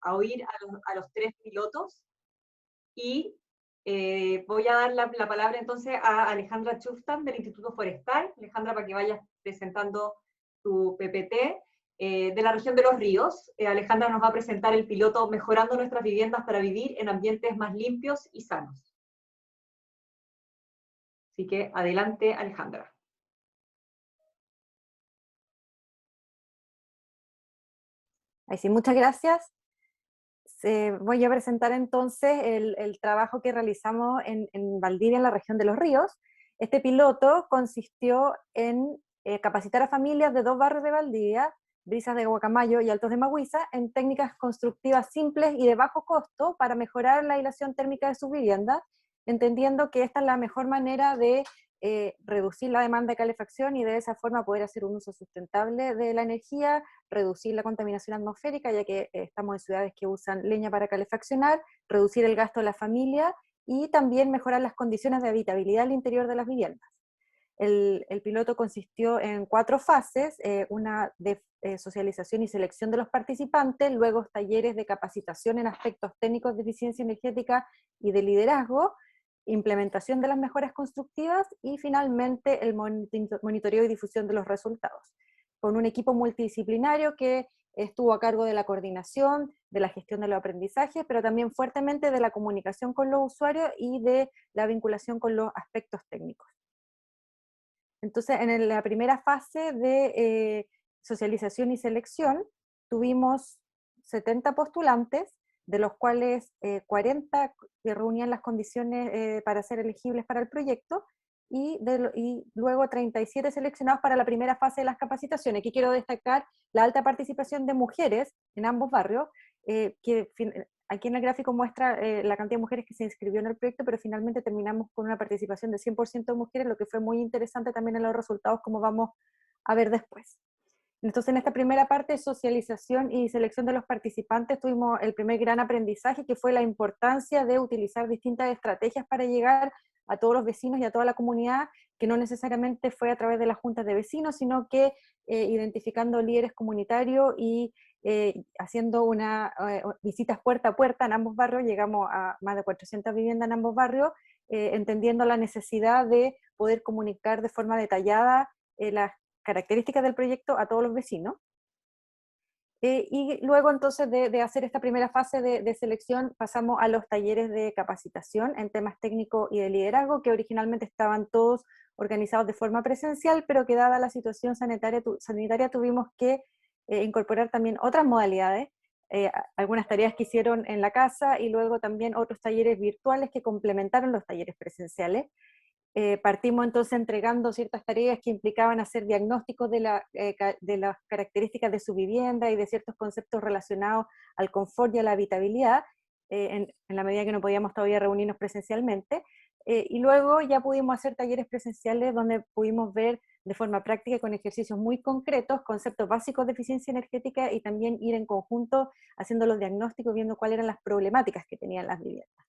a oír a los tres pilotos y voy a dar la palabra entonces a Alejandra Chuftan del Instituto Forestal. Alejandra, para que vayas presentando tu PPT de la región de Los Ríos. Alejandra nos va a presentar el piloto Mejorando nuestras viviendas para vivir en ambientes más limpios y sanos. Así que adelante, Alejandra. Ahí sí, muchas gracias. Voy a presentar entonces el trabajo que realizamos en Valdivia, en la región de Los Ríos. Este piloto consistió en capacitar a familias de 2 barrios de Valdivia, Brisas de Guacamayo y Altos de Maguiza, en técnicas constructivas simples y de bajo costo para mejorar la aislación térmica de sus viviendas, entendiendo que esta es la mejor manera de reducir la demanda de calefacción y de esa forma poder hacer un uso sustentable de la energía, reducir la contaminación atmosférica, ya que estamos en ciudades que usan leña para calefaccionar, reducir el gasto de la familia y también mejorar las condiciones de habitabilidad al interior de las viviendas. El piloto consistió en 4 fases, una de socialización y selección de los participantes, luego talleres de capacitación en aspectos técnicos de eficiencia energética y de liderazgo, implementación de las mejoras constructivas y finalmente el monitoreo y difusión de los resultados, con un equipo multidisciplinario que estuvo a cargo de la coordinación, de la gestión de los aprendizajes, pero también fuertemente de la comunicación con los usuarios y de la vinculación con los aspectos técnicos. Entonces, en la primera fase de socialización y selección, tuvimos 70 postulantes, de los cuales 40 que reunían las condiciones para ser elegibles para el proyecto, y luego 37 seleccionados para la primera fase de las capacitaciones. Aquí quiero destacar la alta participación de mujeres en ambos barrios, que aquí en el gráfico muestra la cantidad de mujeres que se inscribió en el proyecto, pero finalmente terminamos con una participación de 100% de mujeres, lo que fue muy interesante también en los resultados, como vamos a ver después. Entonces, en esta primera parte de socialización y selección de los participantes, tuvimos el primer gran aprendizaje, que fue la importancia de utilizar distintas estrategias para llegar a todos los vecinos y a toda la comunidad, que no necesariamente fue a través de las juntas de vecinos, sino que identificando líderes comunitarios y haciendo visitas puerta a puerta en ambos barrios. Llegamos a más de 400 viviendas en ambos barrios, entendiendo la necesidad de poder comunicar de forma detallada las características del proyecto a todos los vecinos. Y luego entonces de hacer esta primera fase de selección, pasamos a los talleres de capacitación en temas técnicos y de liderazgo, que originalmente estaban todos organizados de forma presencial, pero que dada la situación sanitaria tuvimos que incorporar también otras modalidades, algunas tareas que hicieron en la casa y luego también otros talleres virtuales que complementaron los talleres presenciales. Partimos entonces entregando ciertas tareas que implicaban hacer diagnósticos de las características de su vivienda y de ciertos conceptos relacionados al confort y a la habitabilidad, en la medida que no podíamos todavía reunirnos presencialmente. Y luego ya pudimos hacer talleres presenciales donde pudimos ver de forma práctica, con ejercicios muy concretos, conceptos básicos de eficiencia energética y también ir en conjunto haciendo los diagnósticos, viendo cuáles eran las problemáticas que tenían las viviendas.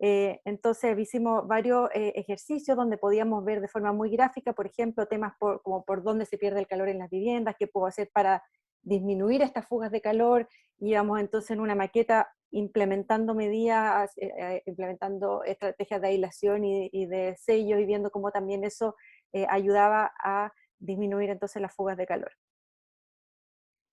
Entonces hicimos varios ejercicios donde podíamos ver de forma muy gráfica, por ejemplo, temas como por dónde se pierde el calor en las viviendas, qué puedo hacer para disminuir estas fugas de calor. Íbamos entonces en una maqueta implementando medidas, implementando estrategias de aislación y de sellos, y viendo cómo también eso ayudaba a disminuir entonces las fugas de calor.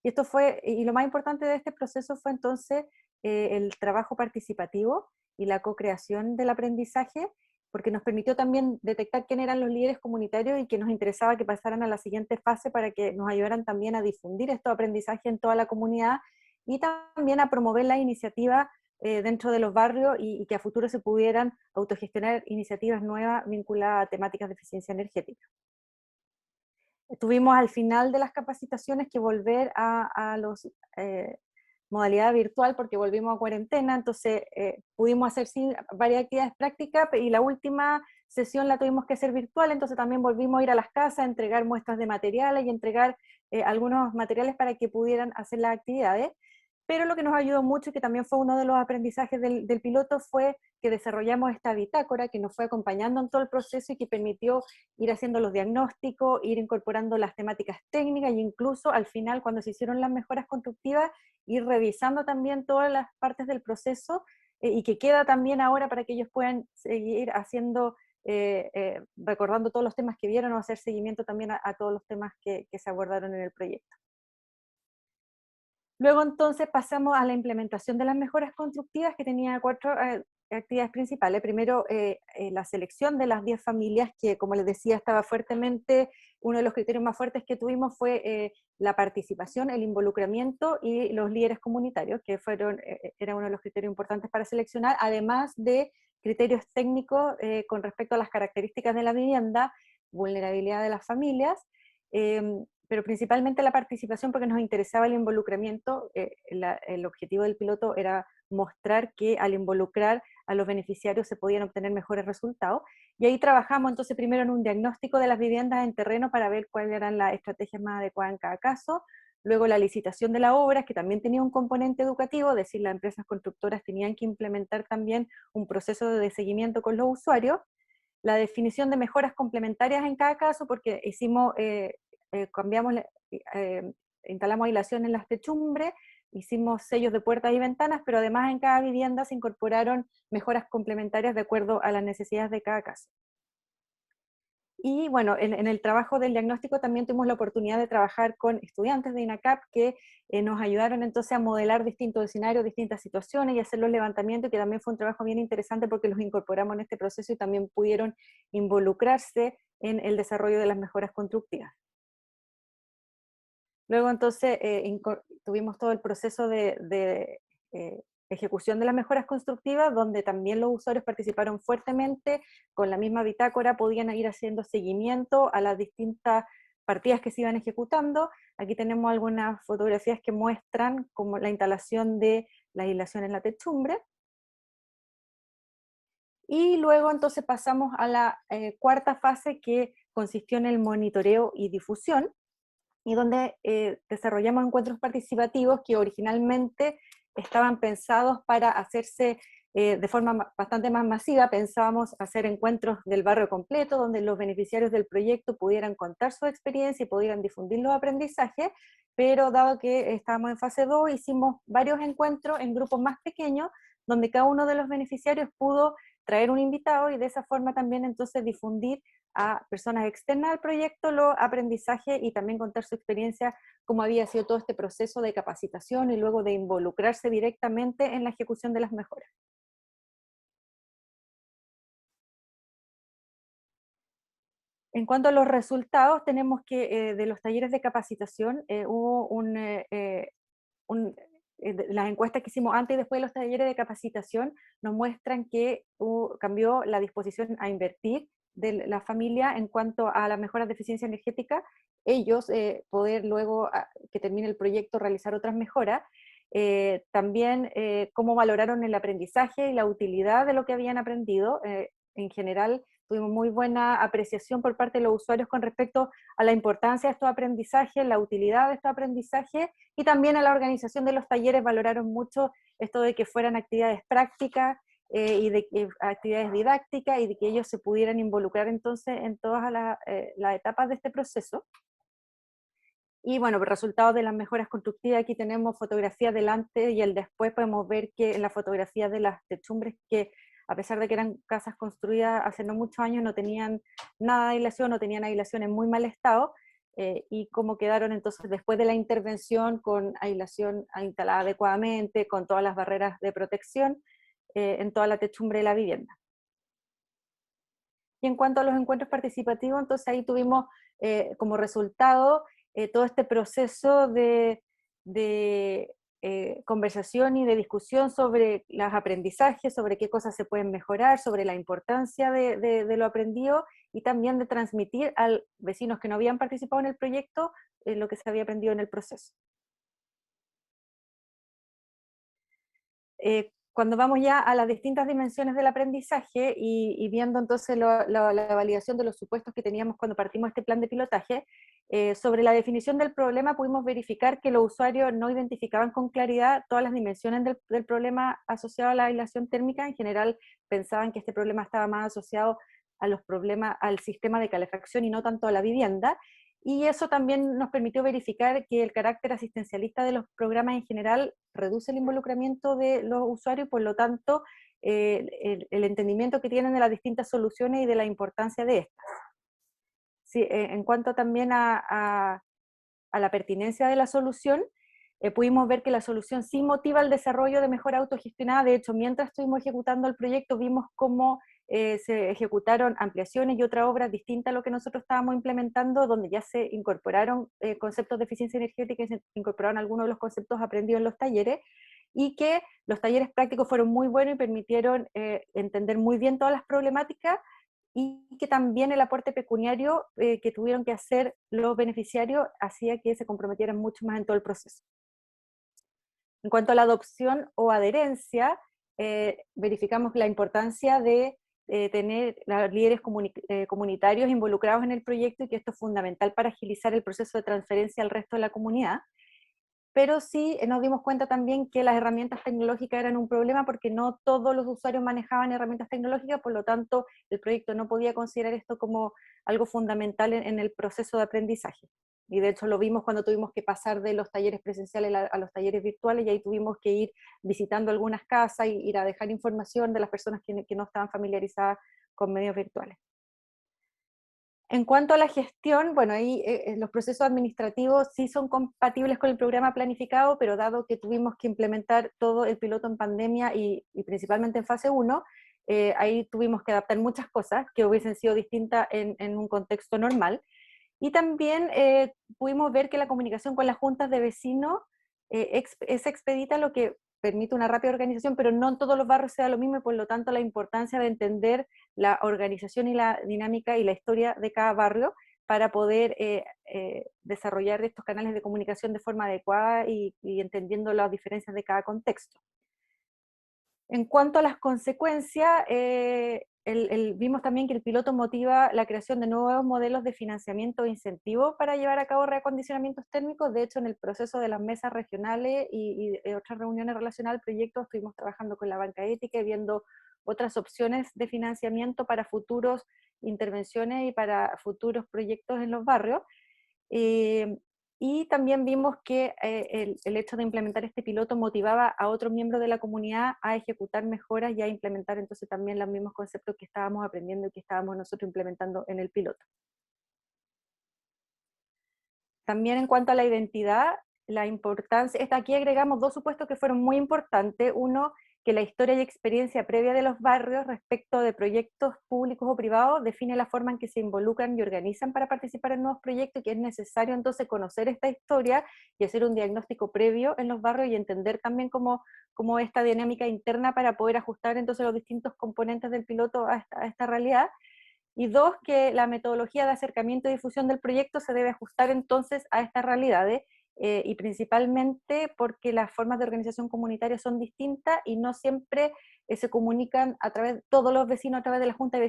Y lo más importante de este proceso fue entonces el trabajo participativo y la co-creación del aprendizaje, porque nos permitió también detectar quién eran los líderes comunitarios y que nos interesaba que pasaran a la siguiente fase para que nos ayudaran también a difundir estos aprendizajes en toda la comunidad y también a promover la iniciativa dentro de los barrios y que a futuro se pudieran autogestionar iniciativas nuevas vinculadas a temáticas de eficiencia energética. Tuvimos al final de las capacitaciones que volver a los modalidad virtual porque volvimos a cuarentena, entonces pudimos hacer varias actividades prácticas y la última sesión la tuvimos que hacer virtual, entonces también volvimos a ir a las casas, a entregar muestras de materiales y entregar algunos materiales para que pudieran hacer las actividades. pero lo que nos ayudó mucho y que también fue uno de los aprendizajes del piloto fue que desarrollamos esta bitácora que nos fue acompañando en todo el proceso y que permitió ir haciendo los diagnósticos, ir incorporando las temáticas técnicas e incluso al final cuando se hicieron las mejoras constructivas, ir revisando también todas las partes del proceso y que queda también ahora para que ellos puedan seguir haciendo, recordando todos los temas que vieron o hacer seguimiento también a todos los temas que se abordaron en el proyecto. Luego entonces pasamos a la implementación de las mejoras constructivas que tenía 4 actividades principales. Primero, la selección de las 10 familias que, como les decía, estaba fuertemente, uno de los criterios más fuertes que tuvimos fue la participación, el involucramiento y los líderes comunitarios, que era uno de los criterios importantes para seleccionar, además de criterios técnicos con respecto a las características de la vivienda, vulnerabilidad de las familias, pero principalmente la participación porque nos interesaba el involucramiento. El objetivo del piloto era mostrar que al involucrar a los beneficiarios se podían obtener mejores resultados, y ahí trabajamos entonces primero en un diagnóstico de las viviendas en terreno para ver cuáles eran las estrategias más adecuadas en cada caso, luego la licitación de las obras, que también tenía un componente educativo, es decir, las empresas constructoras tenían que implementar también un proceso de seguimiento con los usuarios, la definición de mejoras complementarias en cada caso, porque hicimos, cambiamos, instalamos aislación en las techumbres, hicimos sellos de puertas y ventanas, pero además en cada vivienda se incorporaron mejoras complementarias de acuerdo a las necesidades de cada caso. Y bueno, en el trabajo del diagnóstico también tuvimos la oportunidad de trabajar con estudiantes de INACAP que nos ayudaron entonces a modelar distintos escenarios, distintas situaciones y hacer los levantamientos, que también fue un trabajo bien interesante porque los incorporamos en este proceso y también pudieron involucrarse en el desarrollo de las mejoras constructivas. Luego entonces tuvimos todo el proceso de ejecución de las mejoras constructivas, donde también los usuarios participaron fuertemente, con la misma bitácora podían ir haciendo seguimiento a las distintas partidas que se iban ejecutando. Aquí tenemos algunas fotografías que muestran como la instalación de la aislación en la techumbre. Y luego entonces pasamos a la cuarta fase, que consistió en el monitoreo y difusión, y donde desarrollamos encuentros participativos que originalmente estaban pensados para hacerse de forma bastante más masiva. Pensábamos hacer encuentros del barrio completo, donde los beneficiarios del proyecto pudieran contar su experiencia y pudieran difundir los aprendizajes, pero dado que estábamos en fase 2, hicimos varios encuentros en grupos más pequeños, donde cada uno de los beneficiarios pudo traer un invitado y de esa forma también entonces difundir a personas externas al proyecto los aprendizajes y también contar su experiencia, cómo había sido todo este proceso de capacitación y luego de involucrarse directamente en la ejecución de las mejoras. En cuanto a los resultados, tenemos que de los talleres de capacitación hubo las encuestas que hicimos antes y después de los talleres de capacitación nos muestran que cambió la disposición a invertir de la familia en cuanto a las mejoras de eficiencia energética, ellos poder luego que termine el proyecto realizar otras mejoras, también cómo valoraron el aprendizaje y la utilidad de lo que habían aprendido. En general tuvimos muy buena apreciación por parte de los usuarios con respecto a la importancia de estos aprendizajes, la utilidad de estos aprendizajes, y también a la organización de los talleres valoraron mucho esto de que fueran actividades prácticas y de actividades didácticas y de que ellos se pudieran involucrar entonces en todas las etapas de este proceso. Y bueno, resultados de las mejoras constructivas, aquí tenemos fotografías del antes y el después, podemos ver que en las fotografías de las techumbres, que a pesar de que eran casas construidas hace no muchos años, no tenían nada de aislación, no tenían aislación en muy mal estado, y cómo quedaron entonces después de la intervención con aislación instalada adecuadamente, con todas las barreras de protección en toda la techumbre de la vivienda. Y en cuanto a los encuentros participativos, entonces ahí tuvimos como resultado todo este proceso de conversación y de discusión sobre los aprendizajes, sobre qué cosas se pueden mejorar, sobre la importancia de lo aprendido y también de transmitir a vecinos que no habían participado en el proyecto lo que se había aprendido en el proceso. Cuando vamos ya a las distintas dimensiones del aprendizaje y viendo entonces la validación de los supuestos que teníamos cuando partimos este plan de pilotaje, Sobre la definición del problema pudimos verificar que los usuarios no identificaban con claridad todas las dimensiones del problema asociado a la aislación térmica. En general pensaban que este problema estaba más asociado a los problemas al sistema de calefacción y no tanto a la vivienda. Y eso también nos permitió verificar que el carácter asistencialista de los programas en general reduce el involucramiento de los usuarios y por lo tanto el entendimiento que tienen de las distintas soluciones y de la importancia de estas. Sí, en cuanto también a la pertinencia de la solución, pudimos ver que la solución sí motiva el desarrollo de mejora autogestionada. De hecho, mientras estuvimos ejecutando el proyecto, vimos cómo se ejecutaron ampliaciones y otras obras distintas a lo que nosotros estábamos implementando, donde ya se incorporaron conceptos de eficiencia energética y se incorporaron algunos de los conceptos aprendidos en los talleres, y que los talleres prácticos fueron muy buenos y permitieron entender muy bien todas las problemáticas, y que también el aporte pecuniario que tuvieron que hacer los beneficiarios hacía que se comprometieran mucho más en todo el proceso. En cuanto a la adopción o adherencia, verificamos la importancia de tener los líderes comunitarios involucrados en el proyecto y que esto es fundamental para agilizar el proceso de transferencia al resto de la comunidad. Pero sí nos dimos cuenta también que las herramientas tecnológicas eran un problema porque no todos los usuarios manejaban herramientas tecnológicas, por lo tanto el proyecto no podía considerar esto como algo fundamental en el proceso de aprendizaje. Y de hecho lo vimos cuando tuvimos que pasar de los talleres presenciales a los talleres virtuales, y ahí tuvimos que ir visitando algunas casas y ir a dejar información de las personas que no estaban familiarizadas con medios virtuales. En cuanto a la gestión, bueno, ahí los procesos administrativos sí son compatibles con el programa planificado, pero dado que tuvimos que implementar todo el piloto en pandemia y principalmente en fase 1, ahí tuvimos que adaptar muchas cosas que hubiesen sido distintas en un contexto normal. Y también pudimos ver que la comunicación con las juntas de vecinos es expedita, lo que permite una rápida organización, pero no en todos los barrios sea lo mismo, y por lo tanto la importancia de entender la organización y la dinámica y la historia de cada barrio para poder desarrollar estos canales de comunicación de forma adecuada y entendiendo las diferencias de cada contexto. En cuanto a las consecuencias, vimos también que el piloto motiva la creación de nuevos modelos de financiamiento e incentivos para llevar a cabo reacondicionamientos térmicos. De hecho, en el proceso de las mesas regionales y otras reuniones relacionadas al proyecto, estuvimos trabajando con la banca ética y viendo otras opciones de financiamiento para futuras intervenciones y para futuros proyectos en los barrios. Y también vimos que el hecho de implementar este piloto motivaba a otros miembros de la comunidad a ejecutar mejoras y a implementar entonces también los mismos conceptos que estábamos aprendiendo y que estábamos nosotros implementando en el piloto. También en cuanto a la identidad, la importancia, aquí agregamos dos supuestos que fueron muy importantes. Uno, que la historia y experiencia previa de los barrios respecto de proyectos públicos o privados define la forma en que se involucran y organizan para participar en nuevos proyectos, que es necesario entonces conocer esta historia y hacer un diagnóstico previo en los barrios y entender también cómo esta dinámica interna para poder ajustar entonces los distintos componentes del piloto a esta realidad. Y dos, que la metodología de acercamiento y difusión del proyecto se debe ajustar entonces a estas realidades, y principalmente porque las formas de organización comunitaria son distintas y no siempre se comunican a través de todos los vecinos, a través de la junta de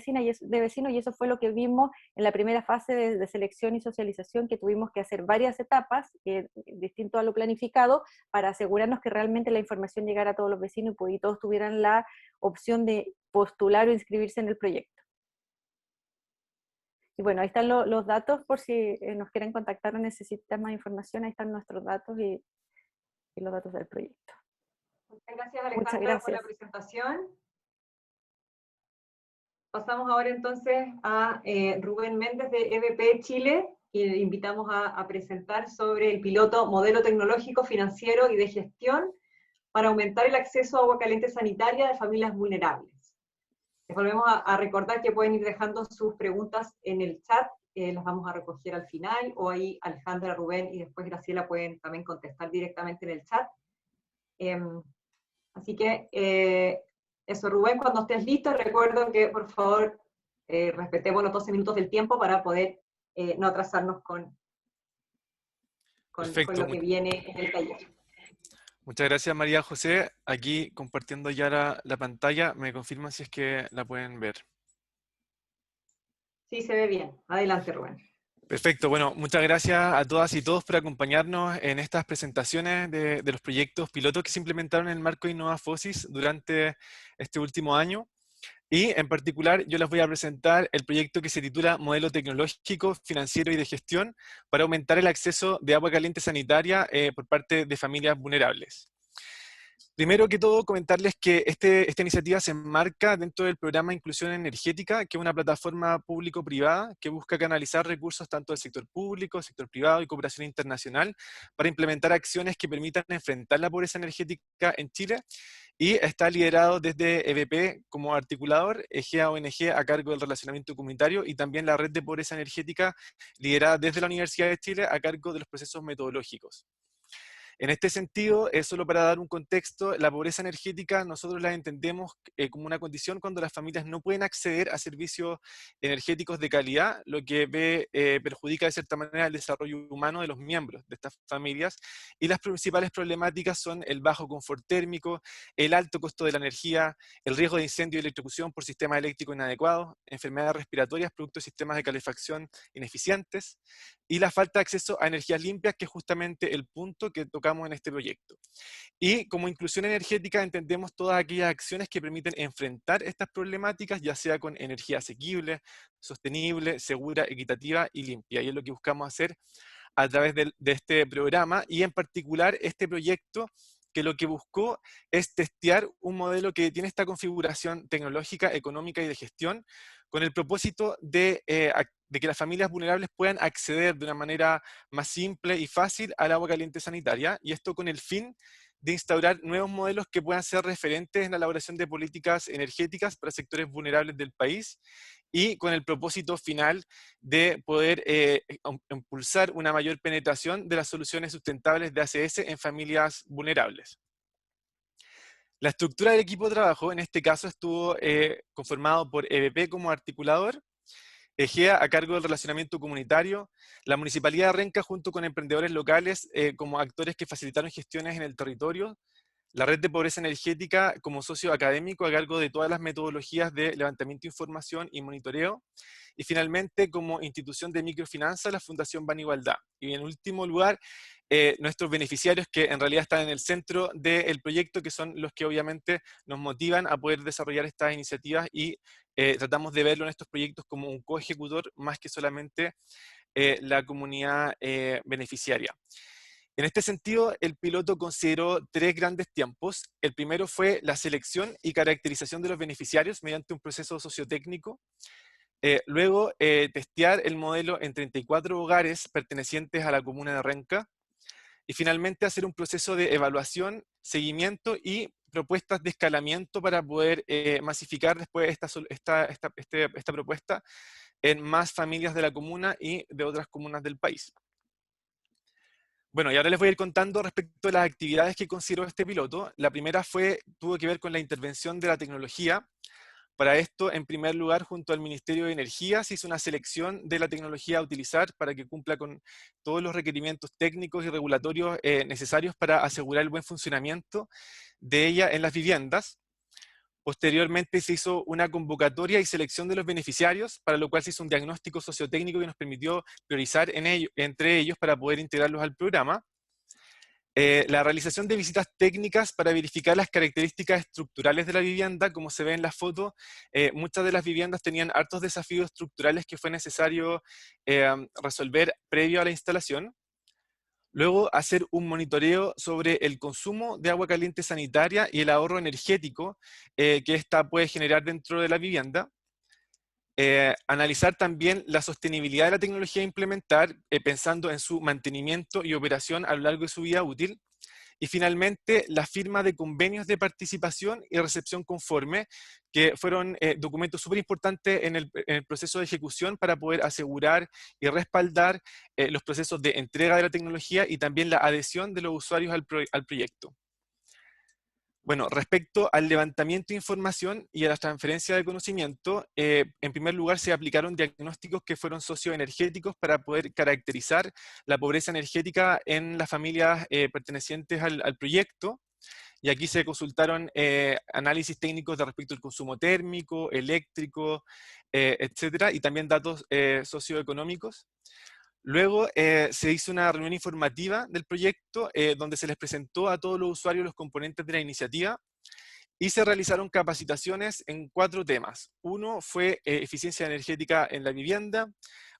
vecinos, y eso fue lo que vimos en la primera fase de selección y socialización, que tuvimos que hacer varias etapas, distinto a lo planificado, para asegurarnos que realmente la información llegara a todos los vecinos y todos tuvieran la opción de postular o inscribirse en el proyecto. Y bueno, ahí están los datos por si nos quieren contactar o necesitan más información. Ahí están nuestros datos y los datos del proyecto. Muchas gracias, Alejandra, Muchas gracias por la presentación. Pasamos ahora entonces a Rubén Méndez de EBP Chile, y le invitamos a presentar sobre el piloto Modelo Tecnológico, Financiero y de Gestión para aumentar el acceso a agua caliente sanitaria de familias vulnerables. Les volvemos a recordar que pueden ir dejando sus preguntas en el chat, las vamos a recoger al final, o ahí Alejandra, Rubén y después Graciela pueden también contestar directamente en el chat. Así que eso, Rubén, cuando estés listo, recuerdo que por favor respetemos los 12 minutos del tiempo para poder no atrasarnos con lo que viene en el taller. Muchas gracias, María José. Aquí compartiendo ya la pantalla, me confirman si es que la pueden ver. Sí, se ve bien. Adelante, Rubén. Perfecto, bueno, muchas gracias a todas y todos por acompañarnos en estas presentaciones de los proyectos pilotos que se implementaron en el marco de InnovaFosis durante este último año. Y en particular yo les voy a presentar el proyecto que se titula Modelo Tecnológico, Financiero y de Gestión para aumentar el acceso de agua caliente sanitaria por parte de familias vulnerables. Primero que todo, comentarles que esta iniciativa se enmarca dentro del programa Inclusión Energética, que es una plataforma público-privada que busca canalizar recursos tanto del sector público, sector privado y cooperación internacional para implementar acciones que permitan enfrentar la pobreza energética en Chile, y está liderado desde EBP como articulador, EGEA ONG a cargo del relacionamiento comunitario, y también la red de pobreza energética liderada desde la Universidad de Chile a cargo de los procesos metodológicos. En este sentido, solo para dar un contexto, la pobreza energética nosotros la entendemos como una condición cuando las familias no pueden acceder a servicios energéticos de calidad, lo que perjudica de cierta manera el desarrollo humano de los miembros de estas familias, y las principales problemáticas son el bajo confort térmico, el alto costo de la energía, el riesgo de incendio y electrocución por sistemas eléctricos inadecuados, enfermedades respiratorias producto de sistemas de calefacción ineficientes, y la falta de acceso a energías limpias, que es justamente el punto que tocamos en este proyecto. Y como inclusión energética entendemos todas aquellas acciones que permiten enfrentar estas problemáticas, ya sea con energía asequible, sostenible, segura, equitativa y limpia. Y es lo que buscamos hacer a través de este programa, y en particular este proyecto que lo que buscó es testear un modelo que tiene esta configuración tecnológica, económica y de gestión, con el propósito de que las familias vulnerables puedan acceder de una manera más simple y fácil al agua caliente sanitaria, y esto con el fin de instaurar nuevos modelos que puedan ser referentes en la elaboración de políticas energéticas para sectores vulnerables del país, y con el propósito final de poder impulsar una mayor penetración de las soluciones sustentables de ACS en familias vulnerables. La estructura del equipo de trabajo en este caso estuvo conformado por EBP como articulador, EGEA a cargo del relacionamiento comunitario, la Municipalidad de Renca junto con emprendedores locales como actores que facilitaron gestiones en el territorio, la red de pobreza energética como socio académico a cargo de todas las metodologías de levantamiento de información y monitoreo, y finalmente como institución de microfinanza la Fundación Ban Igualdad. Y en último lugar, nuestros beneficiarios, que en realidad están en el centro del proyecto, que son los que obviamente nos motivan a poder desarrollar estas iniciativas, y tratamos de verlo en estos proyectos como un coejecutor más que solamente la comunidad beneficiaria. En este sentido, el piloto consideró 3 grandes tiempos. El primero fue la selección y caracterización de los beneficiarios mediante un proceso sociotécnico. Luego, testear el modelo en 34 hogares pertenecientes a la comuna de Renca. Y finalmente, hacer un proceso de evaluación, seguimiento y propuestas de escalamiento para poder masificar después esta propuesta en más familias de la comuna y de otras comunas del país. Bueno, y ahora les voy a ir contando respecto a las actividades que consideró este piloto. La primera tuvo que ver con la intervención de la tecnología. Para esto, en primer lugar, junto al Ministerio de Energía, se hizo una selección de la tecnología a utilizar para que cumpla con todos los requerimientos técnicos y regulatorios necesarios para asegurar el buen funcionamiento de ella en las viviendas. Posteriormente se hizo una convocatoria y selección de los beneficiarios, para lo cual se hizo un diagnóstico sociotécnico que nos permitió priorizar entre ellos para poder integrarlos al programa. La realización de visitas técnicas para verificar las características estructurales de la vivienda. Como se ve en la foto, muchas de las viviendas tenían hartos desafíos estructurales que fue necesario resolver previo a la instalación. Luego, hacer un monitoreo sobre el consumo de agua caliente sanitaria y el ahorro energético que ésta puede generar dentro de la vivienda. Analizar también la sostenibilidad de la tecnología a implementar, pensando en su mantenimiento y operación a lo largo de su vida útil. Y finalmente, la firma de convenios de participación y recepción conforme, que fueron documentos súper importantes en el proceso de ejecución para poder asegurar y respaldar los procesos de entrega de la tecnología y también la adhesión de los usuarios al proyecto. Bueno, respecto al levantamiento de información y a la transferencia de conocimiento, en primer lugar se aplicaron diagnósticos que fueron socioenergéticos para poder caracterizar la pobreza energética en las familias pertenecientes al proyecto. Y aquí se consultaron análisis técnicos de respecto al consumo térmico, eléctrico, etcétera, y también datos socioeconómicos. Luego se hizo una reunión informativa del proyecto donde se les presentó a todos los usuarios los componentes de la iniciativa y se realizaron capacitaciones en 4 temas. Uno fue eficiencia energética en la vivienda,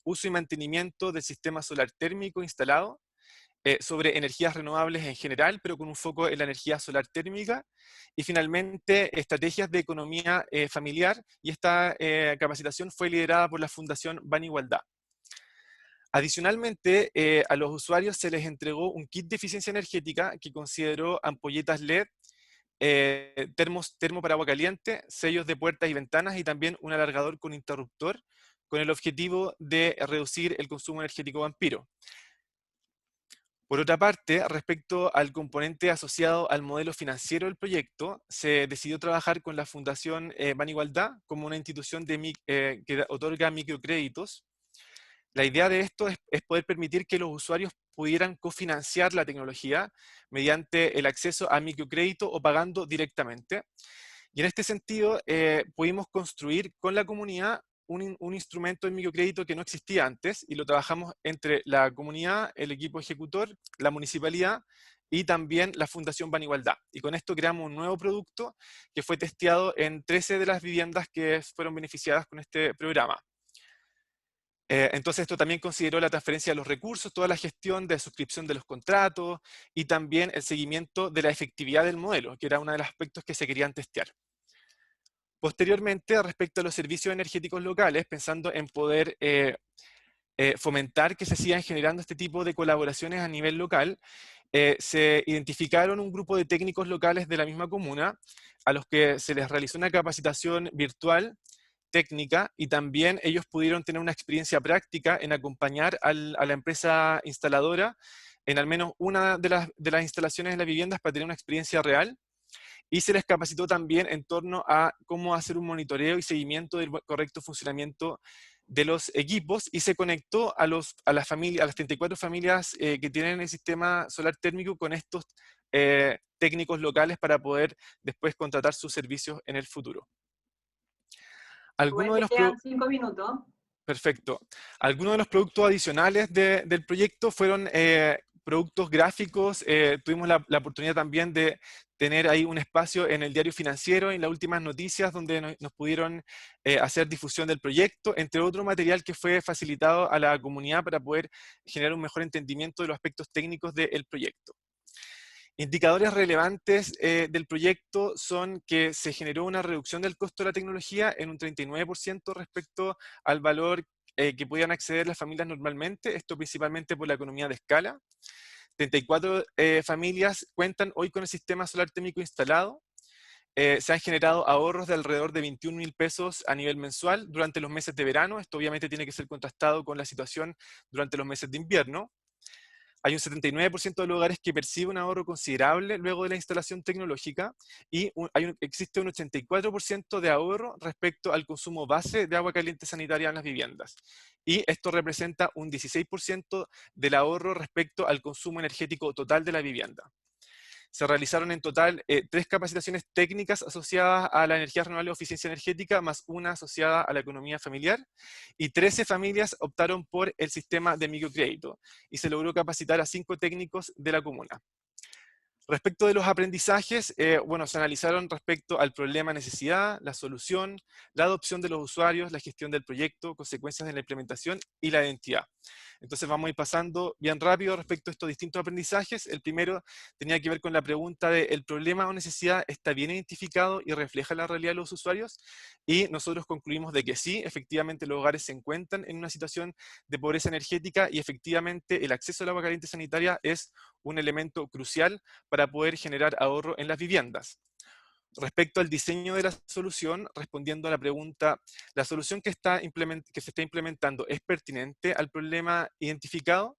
uso y mantenimiento del sistema solar térmico instalado, sobre energías renovables en general, pero con un foco en la energía solar térmica, y finalmente estrategias de economía familiar, y esta capacitación fue liderada por la Fundación Ban Igualdad. Adicionalmente, a los usuarios se les entregó un kit de eficiencia energética que consideró ampolletas LED, termo para agua caliente, sellos de puertas y ventanas y también un alargador con interruptor con el objetivo de reducir el consumo energético vampiro. Por otra parte, respecto al componente asociado al modelo financiero del proyecto, se decidió trabajar con la Fundación Ban Igualdad como una institución que otorga microcréditos. La idea de esto es poder permitir que los usuarios pudieran cofinanciar la tecnología mediante el acceso a microcrédito o pagando directamente. Y en este sentido, pudimos construir con la comunidad un instrumento de microcrédito que no existía antes y lo trabajamos entre la comunidad, el equipo ejecutor, la municipalidad y también la Fundación Ban Igualdad. Y con esto creamos un nuevo producto que fue testeado en 13 de las viviendas que fueron beneficiadas con este programa. Entonces esto también consideró la transferencia de los recursos, toda la gestión de suscripción de los contratos y también el seguimiento de la efectividad del modelo, que era uno de los aspectos que se querían testear. Posteriormente, respecto a los servicios energéticos locales, pensando en poder fomentar que se sigan generando este tipo de colaboraciones a nivel local, se identificaron un grupo de técnicos locales de la misma comuna a los que se les realizó una capacitación virtual técnica y también ellos pudieron tener una experiencia práctica en acompañar a la empresa instaladora en al menos una de las instalaciones de las viviendas para tener una experiencia real, y se les capacitó también en torno a cómo hacer un monitoreo y seguimiento del correcto funcionamiento de los equipos, y se conectó a las 34 familias que tienen el sistema solar térmico con estos técnicos locales para poder después contratar sus servicios en el futuro. Rubén, te quedan 5 minutos. Perfecto. Algunos de los productos adicionales del proyecto fueron productos gráficos. Tuvimos la oportunidad también de tener ahí un espacio en el diario financiero, en las últimas noticias, donde nos pudieron hacer difusión del proyecto, entre otro material que fue facilitado a la comunidad para poder generar un mejor entendimiento de los aspectos técnicos del proyecto. Indicadores relevantes del proyecto son que se generó una reducción del costo de la tecnología en un 39% respecto al valor que podían acceder las familias normalmente, esto principalmente por la economía de escala. 34 familias cuentan hoy con el sistema solar térmico instalado. Se han generado ahorros de alrededor de 21.000 pesos a nivel mensual durante los meses de verano. Esto obviamente tiene que ser contrastado con la situación durante los meses de invierno. Hay un 79% de los hogares que percibe un ahorro considerable luego de la instalación tecnológica, y existe un 84% de ahorro respecto al consumo base de agua caliente sanitaria en las viviendas. Y esto representa un 16% del ahorro respecto al consumo energético total de la vivienda. Se realizaron en total 3 capacitaciones técnicas asociadas a la energía renovable o eficiencia energética, más una asociada a la economía familiar, y 13 familias optaron por el sistema de microcrédito, y se logró capacitar a 5 técnicos de la comuna. Respecto de los aprendizajes, bueno, se analizaron respecto al problema, necesidad, la solución, la adopción de los usuarios, la gestión del proyecto, consecuencias de la implementación y la identidad. Entonces vamos a ir pasando bien rápido respecto a estos distintos aprendizajes. El primero tenía que ver con la pregunta de ¿el problema o necesidad está bien identificado y refleja la realidad de los usuarios? Y nosotros concluimos de que sí, efectivamente los hogares se encuentran en una situación de pobreza energética y efectivamente el acceso al agua caliente sanitaria es un elemento crucial para poder generar ahorro en las viviendas. Respecto al diseño de la solución, respondiendo a la pregunta, ¿la solución que se está implementando es pertinente al problema identificado?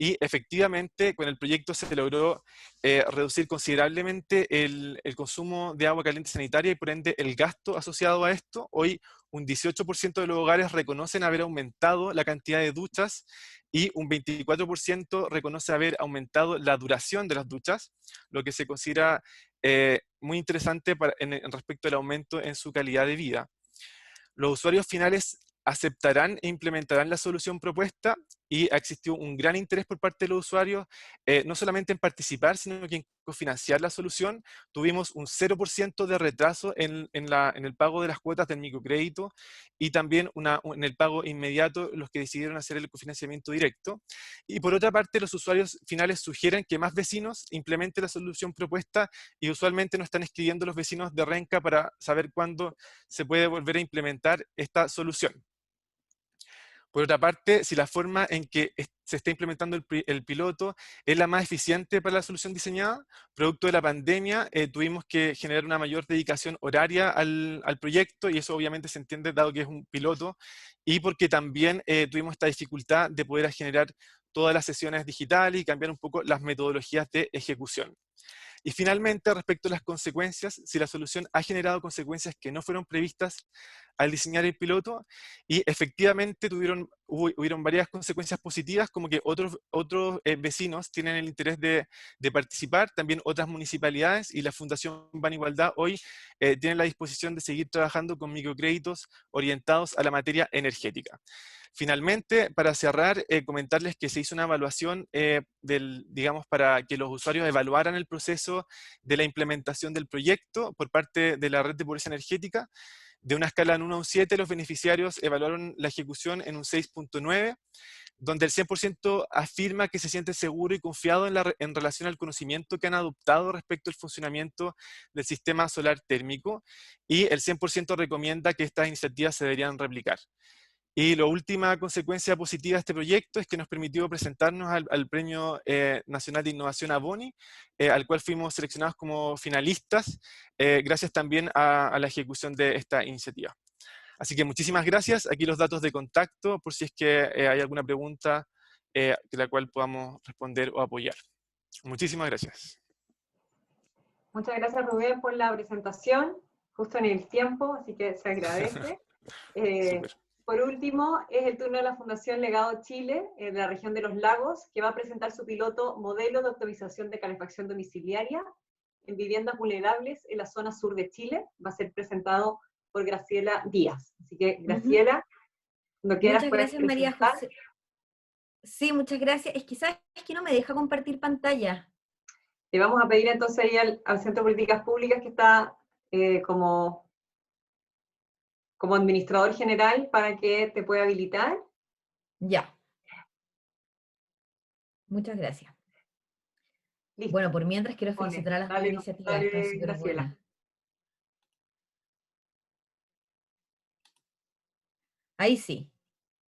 Y efectivamente, con el proyecto se logró reducir considerablemente el consumo de agua caliente sanitaria y por ende el gasto asociado a esto. Hoy un 18% de los hogares reconocen haber aumentado la cantidad de duchas y un 24% reconoce haber aumentado la duración de las duchas, lo que se considera muy interesante en respecto al aumento en su calidad de vida. Los usuarios finales aceptarán e implementarán la solución propuesta. y ha existido un gran interés por parte de los usuarios, no solamente en participar, sino que en cofinanciar la solución. Tuvimos un 0% de retraso en el pago de las cuotas del microcrédito y también en el pago inmediato los que decidieron hacer el cofinanciamiento directo. Y por otra parte, los usuarios finales sugieren que más vecinos implementen la solución propuesta y usualmente nos están escribiendo los vecinos de Renca para saber cuándo se puede volver a implementar esta solución. Por otra parte, si la forma en que se está implementando el piloto es la más eficiente para la solución diseñada, producto de la pandemia, tuvimos que generar una mayor dedicación horaria al proyecto, y eso obviamente se entiende dado que es un piloto, y porque también tuvimos esta dificultad de poder generar todas las sesiones digitales y cambiar un poco las metodologías de ejecución. Y finalmente, respecto a las consecuencias, si la solución ha generado consecuencias que no fueron previstas al diseñar el piloto, y efectivamente hubieron varias consecuencias positivas, como que otros vecinos tienen el interés de participar, también otras municipalidades, y la Fundación Ban Igualdad hoy tiene la disposición de seguir trabajando con microcréditos orientados a la materia energética. Finalmente, para cerrar, comentarles que se hizo una evaluación digamos, para que los usuarios evaluaran el proceso de la implementación del proyecto por parte de la Red de Pobreza Energética. De una escala en 1 a un 7, los beneficiarios evaluaron la ejecución en un 6.9, donde el 100% afirma que se siente seguro y confiado en relación al conocimiento que han adoptado respecto al funcionamiento del sistema solar térmico, y el 100% recomienda que estas iniciativas se deberían replicar. Y la última consecuencia positiva de este proyecto es que nos permitió presentarnos al Premio Nacional de Innovación ABONY, al cual fuimos seleccionados como finalistas, gracias también a la ejecución de esta iniciativa. Así que muchísimas gracias. Aquí los datos de contacto, por si es que hay alguna pregunta de la cual podamos responder o apoyar. Muchísimas gracias. Muchas gracias, Rubén, por la presentación, justo en el tiempo, así que se agradece. Súper. Por último, es el turno de la Fundación Legado Chile, de la región de los Lagos, que va a presentar su piloto Modelo de Optimización de Calefacción Domiciliaria en viviendas vulnerables en la zona sur de Chile. Va a ser presentado por Graciela Díaz. Así que, Graciela, cuando quieras Muchas puedes gracias, María presentar. José. Sí, muchas gracias. Es que sabes que no me deja compartir pantalla. Le vamos a pedir entonces ahí al Centro de Políticas Públicas, que está como administrador general, para que te pueda habilitar. Ya. Muchas gracias. Listo. Bueno, por mientras quiero Pone. felicitar a las dos Dale, iniciativas, están súper Graciela. buenas. Ahí sí.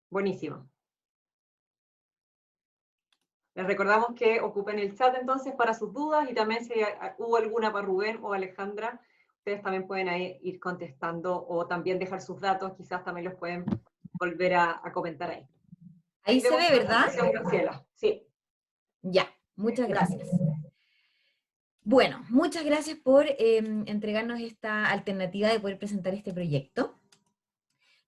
Buenísimo. Les recordamos que ocupen el chat entonces para sus dudas, y también si hubo alguna para Rubén o Alejandra, ustedes también pueden ahí ir contestando, o también dejar sus datos, quizás también los pueden volver a comentar ahí. Ahí se vemos ve, tu ¿verdad? presentación, Graciela. Sí. Ya, muchas gracias. Bueno, muchas gracias por entregarnos esta alternativa de poder presentar este proyecto.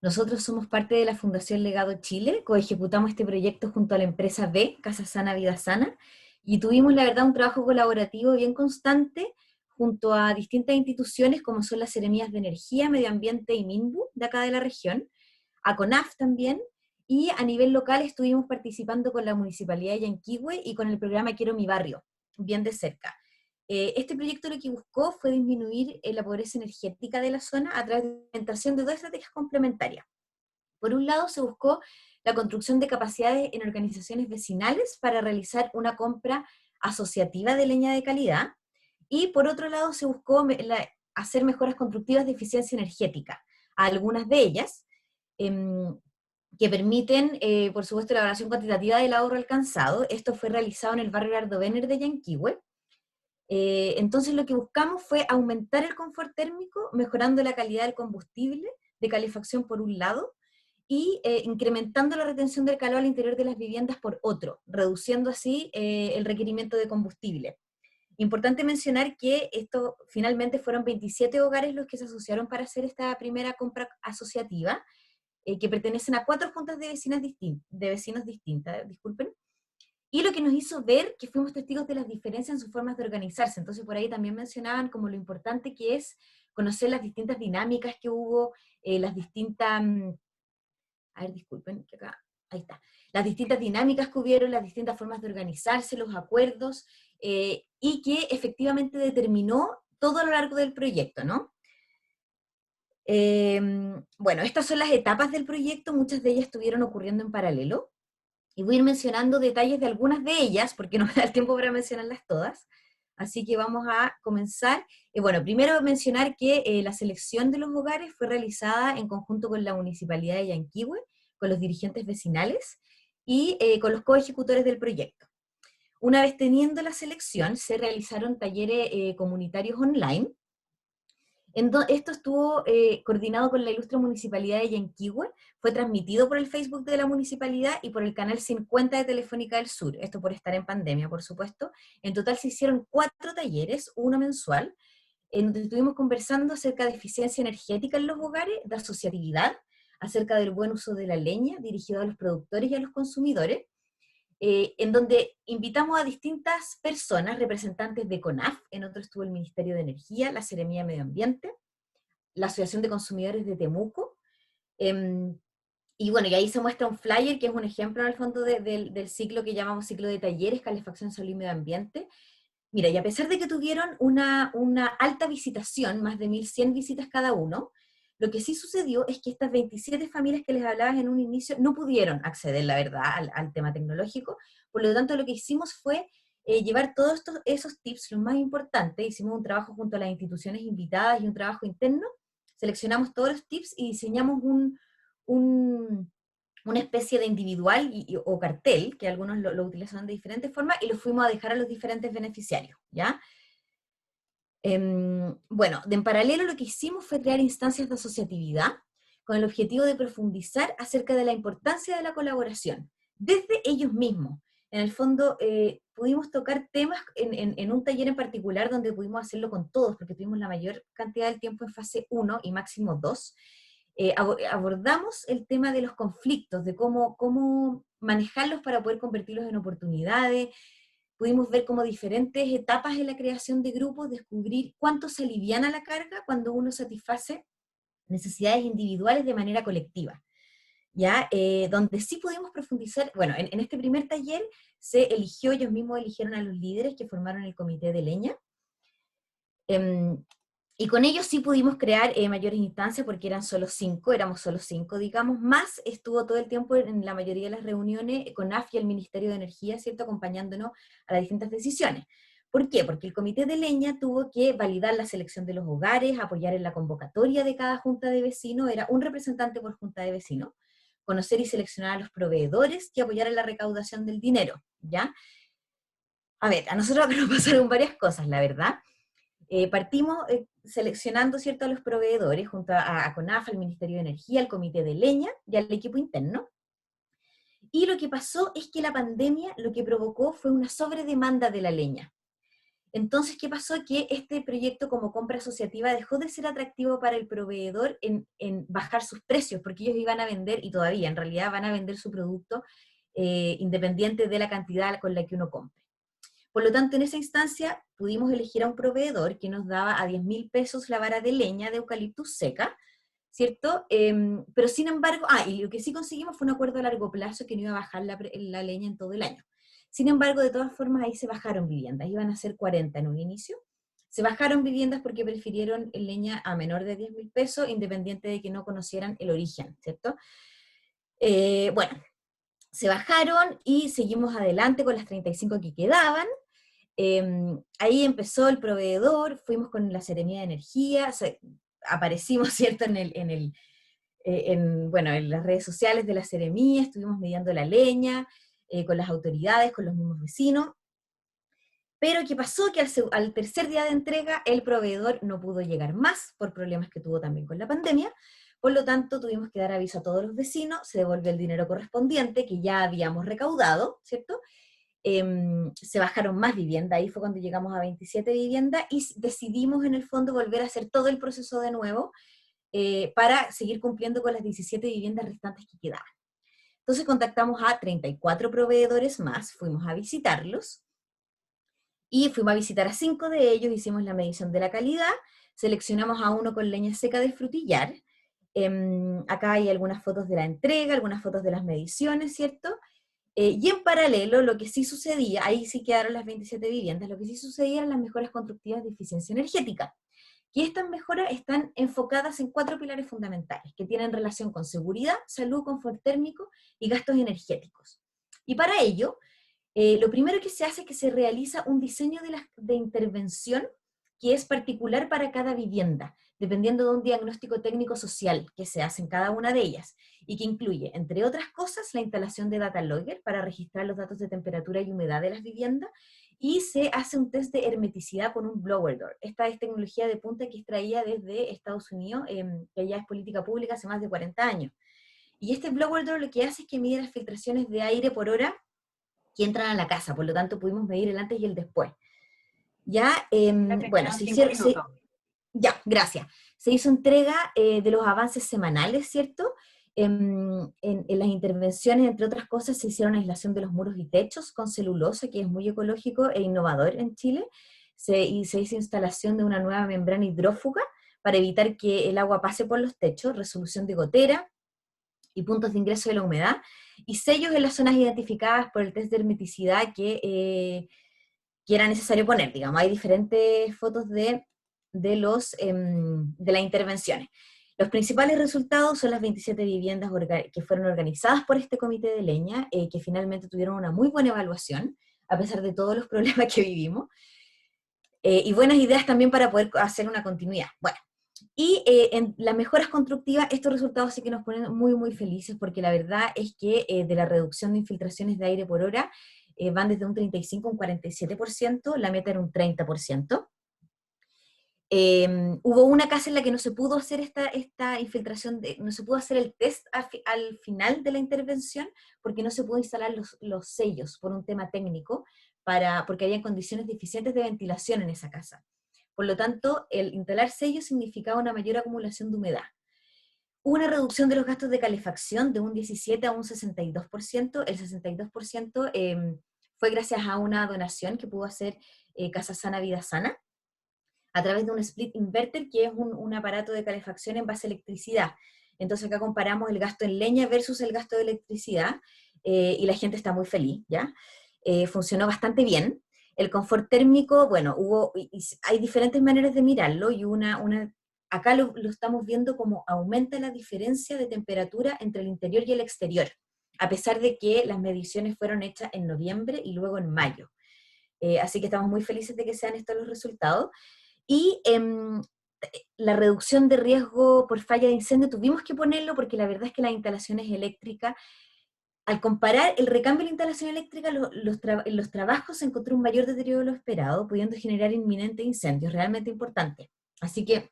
Nosotros somos parte de la Fundación Legado Chile, coejecutamos este proyecto junto a la empresa B, Casa Sana Vida Sana, y tuvimos, la verdad, un trabajo colaborativo bien constante junto a distintas instituciones como son las Seremías de Energía, Medio Ambiente y MINBU de acá de la región, a CONAF también, y a nivel local estuvimos participando con la Municipalidad de Yanquihue y con el programa Quiero mi Barrio, bien de cerca. Este proyecto lo que buscó fue disminuir la pobreza energética de la zona a través de la implementación de dos estrategias complementarias. Por un lado, se buscó la construcción de capacidades en organizaciones vecinales para realizar una compra asociativa de leña de calidad, y por otro lado, se buscó hacer mejoras constructivas de eficiencia energética. Algunas de ellas, que permiten, por supuesto, la evaluación cuantitativa del ahorro alcanzado. Esto fue realizado en el barrio Ardovener de Yanquihue. Entonces lo que buscamos fue aumentar el confort térmico, mejorando la calidad del combustible de calefacción por un lado, y incrementando la retención del calor al interior de las viviendas por otro, reduciendo así el requerimiento de combustible. Importante mencionar que esto finalmente fueron 27 hogares los que se asociaron para hacer esta primera compra asociativa, que pertenecen a 4 juntas de vecinos distintas, disculpen. Y lo que nos hizo ver que fuimos testigos de las diferencias en sus formas de organizarse. Entonces por ahí también mencionaban como lo importante que es conocer las distintas dinámicas que hubo, las distintas... a ver, disculpen, que acá ahí está, las distintas dinámicas que hubieron, las distintas formas de organizarse, los acuerdos, y que efectivamente determinó todo a lo largo del proyecto, ¿no? Bueno, estas son las etapas del proyecto, muchas de ellas estuvieron ocurriendo en paralelo, y voy a ir mencionando detalles de algunas de ellas, porque no me da el tiempo para mencionarlas todas, así que vamos a comenzar. Bueno, primero mencionar que la selección de los hogares fue realizada en conjunto con la Municipalidad de Yanquihue, con los dirigentes vecinales y con los coejecutores del proyecto. Una vez teniendo la selección, se realizaron talleres comunitarios online. Esto estuvo coordinado con la ilustre Municipalidad de Yanquihue, fue transmitido por el Facebook de la Municipalidad y por el canal 50 de Telefónica del Sur, esto por estar en pandemia, por supuesto. En total se hicieron 4 talleres, uno mensual, en donde estuvimos conversando acerca de eficiencia energética en los hogares, de asociatividad, acerca del buen uso de la leña, dirigido a los productores y a los consumidores, en donde invitamos a distintas personas, representantes de CONAF, en otro estuvo el Ministerio de Energía, la Seremía de Medio Ambiente, la Asociación de Consumidores de Temuco, y bueno, y ahí se muestra un flyer que es un ejemplo en el fondo del ciclo que llamamos ciclo de talleres, calefacción, salud y medio ambiente. Mira, y a pesar de que tuvieron una alta visitación, más de 1.100 visitas cada uno, lo que sí sucedió es que estas 27 familias que les hablaba en un inicio no pudieron acceder, la verdad, al tema tecnológico. Por lo tanto, lo que hicimos fue llevar todos esos tips, los más importantes. Hicimos un trabajo junto a las instituciones invitadas y un trabajo interno. Seleccionamos todos los tips y diseñamos una especie de individual o cartel, que algunos lo utilizaban de diferentes formas, y lo fuimos a dejar a los diferentes beneficiarios, ¿ya? Bueno, en paralelo lo que hicimos fue crear instancias de asociatividad con el objetivo de profundizar acerca de la importancia de la colaboración, desde ellos mismos. En el fondo, pudimos tocar temas en un taller en particular donde pudimos hacerlo con todos, porque tuvimos la mayor cantidad del tiempo en fase 1 y máximo 2. Abordamos el tema de los conflictos, de cómo manejarlos para poder convertirlos en oportunidades. Pudimos ver como diferentes etapas en la creación de grupos, descubrir cuánto se aliviana la carga cuando uno satisface necesidades individuales de manera colectiva, ¿ya? Donde sí pudimos profundizar, bueno, en este primer taller se eligió, ellos mismos eligieron a los líderes que formaron el comité de leña, y con ellos sí pudimos crear mayores instancias porque éramos solo 5, digamos, más estuvo todo el tiempo en la mayoría de las reuniones con AF y el Ministerio de Energía, ¿cierto?, acompañándonos a las distintas decisiones. ¿Por qué? Porque el comité de leña tuvo que validar la selección de los hogares, apoyar en la convocatoria de cada junta de vecinos, era un representante por junta de vecinos, conocer y seleccionar a los proveedores que apoyaran la recaudación del dinero, ¿ya? A ver, a nosotros nos pasaron varias cosas, la verdad. Partimos seleccionando, ¿cierto?, a los proveedores junto a CONAF, al Ministerio de Energía, al Comité de Leña y al equipo interno. Y lo que pasó es que la pandemia lo que provocó fue una sobredemanda de la leña. Entonces, ¿qué pasó? Que este proyecto como compra asociativa dejó de ser atractivo para el proveedor en bajar sus precios, porque ellos iban a vender, y todavía en realidad van a vender su producto independiente de la cantidad con la que uno compre. Por lo tanto, en esa instancia pudimos elegir a un proveedor que nos daba a 10.000 pesos la vara de leña de eucaliptus seca, ¿cierto? Pero sin embargo, y lo que sí conseguimos fue un acuerdo a largo plazo que no iba a bajar la leña en todo el año. Sin embargo, de todas formas, ahí se bajaron viviendas, iban a ser 40 en un inicio. Se bajaron viviendas porque prefirieron leña a menor de 10.000 pesos, independiente de que no conocieran el origen, ¿cierto? Bueno, se bajaron y seguimos adelante con las 35 que quedaban. Ahí empezó el proveedor, fuimos con la Seremía de Energía, aparecimos, ¿cierto?, en las redes sociales de la Seremía, estuvimos midiendo la leña, con las autoridades, con los mismos vecinos. Pero ¿qué pasó? Que al tercer día de entrega el proveedor no pudo llegar más por problemas que tuvo también con la pandemia. Por lo tanto, tuvimos que dar aviso a todos los vecinos, se devolvió el dinero correspondiente que ya habíamos recaudado, ¿cierto? Se bajaron más viviendas, ahí fue cuando llegamos a 27 viviendas y decidimos en el fondo volver a hacer todo el proceso de nuevo para seguir cumpliendo con las 17 viviendas restantes que quedaban. Entonces contactamos a 34 proveedores más, fuimos a visitarlos, y fuimos a visitar a 5 de ellos, hicimos la medición de la calidad, seleccionamos a uno con leña seca de frutillar, Acá hay algunas fotos de la entrega, algunas fotos de las mediciones, ¿cierto? Y en paralelo, lo que sí sucedía, ahí sí quedaron las 27 viviendas, lo que sí sucedía eran las mejoras constructivas de eficiencia energética. Y estas mejoras están enfocadas en 4 pilares fundamentales, que tienen relación con seguridad, salud, confort térmico y gastos energéticos. Y para ello, lo primero que se hace es que se realiza un diseño de intervención que es particular para cada vivienda, dependiendo de un diagnóstico técnico social que se hace en cada una de ellas, y que incluye, entre otras cosas, la instalación de data logger para registrar los datos de temperatura y humedad de las viviendas, y se hace un test de hermeticidad con un blower door. Esta es tecnología de punta que es traída desde Estados Unidos, que ya es política pública hace más de 40 años. Y este blower door lo que hace es que mide las filtraciones de aire por hora que entran a la casa, por lo tanto pudimos medir el antes y el después. Ya, bueno, se hicieron... Ya, gracias. Se hizo entrega de los avances semanales, ¿cierto? En las intervenciones, entre otras cosas, se hicieron aislación de los muros y techos con celulosa, que es muy ecológico e innovador en Chile, y se hizo instalación de una nueva membrana hidrófuga para evitar que el agua pase por los techos, resolución de gotera y puntos de ingreso de la humedad, y sellos en las zonas identificadas por el test de hermeticidad que era necesario poner, digamos. Hay diferentes fotos de las intervenciones. Los principales resultados son las 27 viviendas que fueron organizadas por este comité de leña, que finalmente tuvieron una muy buena evaluación, a pesar de todos los problemas que vivimos, y buenas ideas también para poder hacer una continuidad. Bueno, y en las mejoras constructivas, estos resultados sí que nos ponen muy, muy felices, porque la verdad es que de la reducción de infiltraciones de aire por hora, van desde un 35 a un 47%, la meta era un 30%. Hubo una casa en la que no se pudo hacer esta infiltración, no se pudo hacer el test al final de la intervención, porque no se pudo instalar los sellos por un tema técnico, porque había condiciones deficientes de ventilación en esa casa. Por lo tanto, el instalar sellos significaba una mayor acumulación de humedad. Hubo una reducción de los gastos de calefacción de un 17 a un 62%. El 62% fue gracias a una donación que pudo hacer Casa Sana Vida Sana, a través de un split inverter, que es un aparato de calefacción en base a electricidad. Entonces acá comparamos el gasto en leña versus el gasto de electricidad, y la gente está muy feliz, ¿ya? Funcionó bastante bien. El confort térmico, bueno, hay diferentes maneras de mirarlo, y acá lo estamos viendo como aumenta la diferencia de temperatura entre el interior y el exterior, a pesar de que las mediciones fueron hechas en noviembre y luego en mayo. Así que estamos muy felices de que sean estos los resultados. Y la reducción de riesgo por falla de incendio tuvimos que ponerlo, porque la verdad es que las instalaciones eléctricas, al comparar el recambio de la instalación eléctrica, en los trabajos se encontró un mayor deterioro de lo esperado, pudiendo generar inminentes incendios, realmente importante. Así que,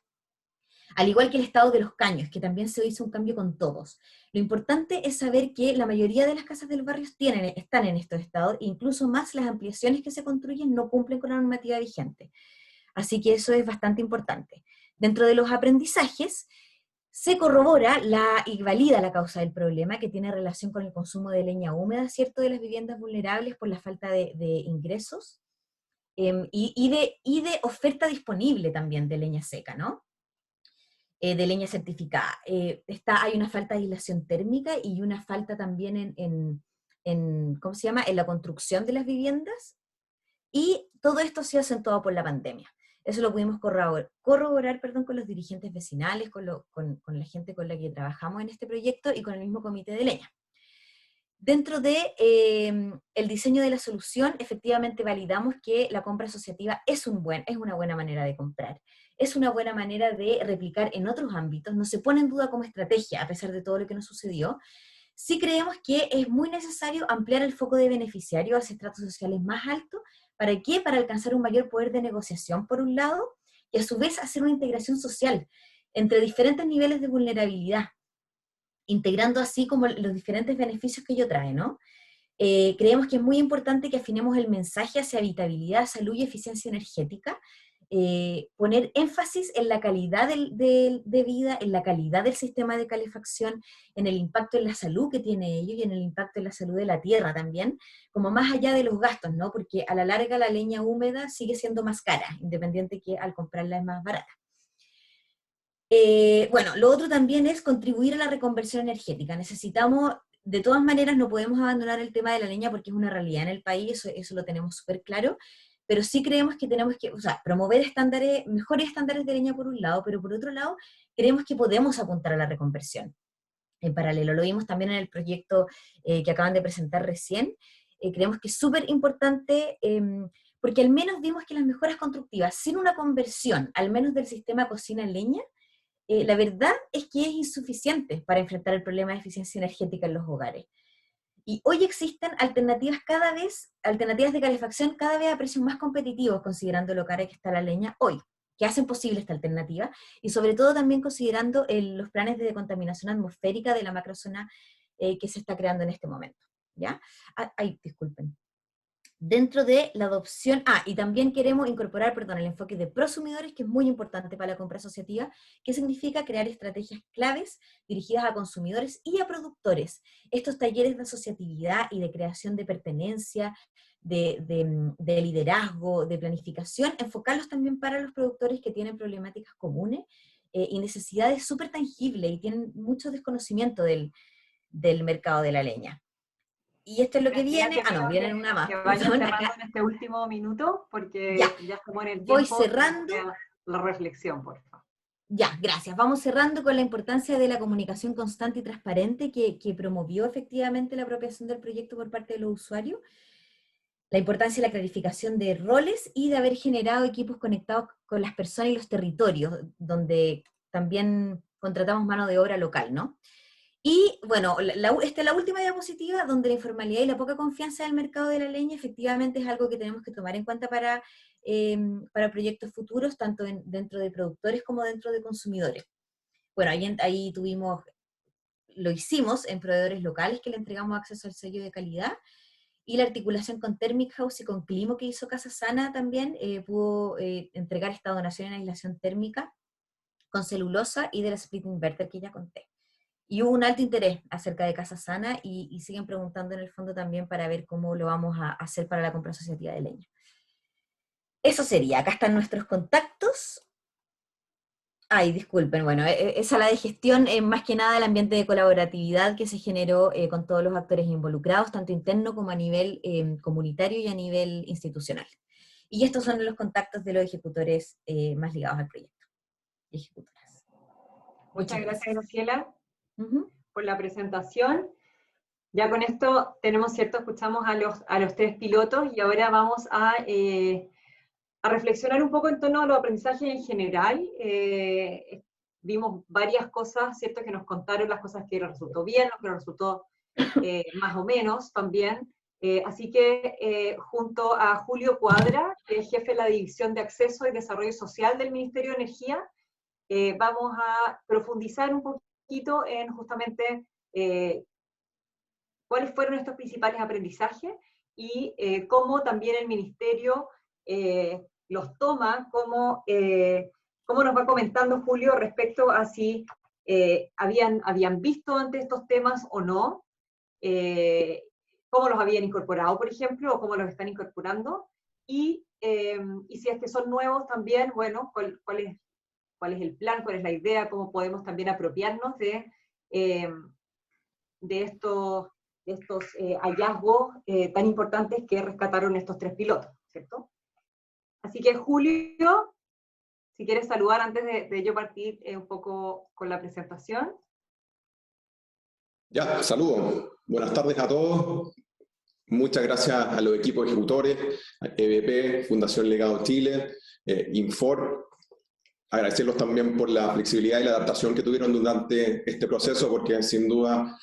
al igual que el estado de los caños, que también se hizo un cambio con todos, lo importante es saber que la mayoría de las casas del barrio están en estos estados, e incluso más las ampliaciones que se construyen no cumplen con la normativa vigente. Así que eso es bastante importante. Dentro de los aprendizajes, se corrobora y valida la causa del problema, que tiene relación con el consumo de leña húmeda, ¿cierto?, de las viviendas vulnerables por la falta de ingresos, y de oferta disponible también de leña seca, ¿no? De leña certificada. Hay una falta de aislación térmica y una falta también ¿cómo se llama?, en la construcción de las viviendas, y todo esto se ha acentuado por la pandemia. Eso lo pudimos corroborar con los dirigentes vecinales, con la gente con la que trabajamos en este proyecto y con el mismo comité de leña. Dentro de el diseño de la solución, efectivamente validamos que la compra asociativa es una buena manera de comprar, es una buena manera de replicar en otros ámbitos, no se pone en duda como estrategia, a pesar de todo lo que nos sucedió. Sí creemos que es muy necesario ampliar el foco de beneficiarios hacia estratos sociales más altos. ¿Para qué? Para alcanzar un mayor poder de negociación, por un lado, y a su vez hacer una integración social entre diferentes niveles de vulnerabilidad, integrando así como los diferentes beneficios que ello trae, ¿no? Creemos que es muy importante que afinemos el mensaje hacia habitabilidad, salud y eficiencia energética, poner énfasis en la calidad de vida, en la calidad del sistema de calefacción, en el impacto en la salud que tiene ello y en el impacto en la salud de la tierra también, como más allá de los gastos, ¿no? Porque a la larga la leña húmeda sigue siendo más cara, independiente que al comprarla es más barata. Bueno, lo otro también es contribuir a la reconversión energética. Necesitamos, de todas maneras, no podemos abandonar el tema de la leña porque es una realidad en el país, eso lo tenemos súper claro, pero sí creemos que tenemos que, o sea, promover estándares, mejores estándares de leña por un lado, pero por otro lado, creemos que podemos apuntar a la reconversión. En paralelo, lo vimos también en el proyecto que acaban de presentar recién. Creemos que es súper importante, porque al menos vimos que las mejoras constructivas, sin una conversión, al menos del sistema cocina-leña, la verdad es que es insuficiente para enfrentar el problema de eficiencia energética en los hogares. Y hoy existen alternativas de calefacción cada vez a precios más competitivos, considerando lo cara que está la leña hoy, que hacen posible esta alternativa, y sobre todo también considerando los planes de decontaminación atmosférica de la macrozona que se está creando en este momento. ¿Ya? Ay, disculpen. Dentro de la adopción, y también queremos incorporar, el enfoque de prosumidores, que es muy importante para la compra asociativa, que significa crear estrategias claves dirigidas a consumidores y a productores. Estos talleres de asociatividad y de creación de pertenencia, de liderazgo, de planificación, enfocarlos también para los productores que tienen problemáticas comunes y necesidades súper tangibles y tienen mucho desconocimiento del mercado de la leña. Y esto es lo que viene. No, viene una más. Que vaya cerrando en este último minuto, porque ya estamos en el tiempo. Voy cerrando. La reflexión, por favor. Ya, gracias. Vamos cerrando con la importancia de la comunicación constante y transparente que promovió efectivamente la apropiación del proyecto por parte de los usuarios. La importancia de la clarificación de roles y de haber generado equipos conectados con las personas y los territorios, donde también contratamos mano de obra local, ¿no? Y bueno, esta es la última diapositiva, donde la informalidad y la poca confianza del mercado de la leña efectivamente es algo que tenemos que tomar en cuenta para proyectos futuros, tanto dentro de productores como dentro de consumidores. Bueno, ahí lo hicimos en proveedores locales que le entregamos acceso al sello de calidad, y la articulación con Thermic House y con Climo que hizo Casa Sana también pudo entregar esta donación en aislación térmica con celulosa y del split inverter que ya conté. Y hubo un alto interés acerca de Casa Sana y siguen preguntando en el fondo también para ver cómo lo vamos a hacer para la compra asociativa de leña. Eso sería, acá están nuestros contactos. Ay, disculpen, bueno, esa la de gestión, más que nada el ambiente de colaboratividad que se generó con todos los actores involucrados, tanto interno como a nivel comunitario y a nivel institucional. Y estos son los contactos de los ejecutores más ligados al proyecto. Ejecutoras. Muchas gracias, Graciela, por la presentación. Ya con esto escuchamos a los tres pilotos y ahora vamos a reflexionar un poco en torno a los aprendizajes en general. Vimos varias cosas, ¿cierto?, que nos contaron, las cosas que les resultó bien, lo que les resultó más o menos también. Así que junto a Julio Cuadra, que es jefe de la División de Acceso y Desarrollo Social del Ministerio de Energía, vamos a profundizar un poquito en justamente cuáles fueron estos principales aprendizajes y cómo también el Ministerio los toma, cómo nos va comentando Julio respecto a si habían visto antes estos temas o no, cómo los habían incorporado, por ejemplo, o cómo los están incorporando, y si es que son nuevos también, bueno, cuál es el plan, cuál es la idea, cómo podemos también apropiarnos de estos hallazgos tan importantes que rescataron estos tres pilotos, ¿cierto? Así que Julio, si quieres saludar antes de yo partir un poco con la presentación. Ya, saludos. Buenas tardes a todos. Muchas gracias a los equipos ejecutores, a EBP, Fundación Legado Chile, Infor. Agradecerlos también por la flexibilidad y la adaptación que tuvieron durante este proceso, porque sin duda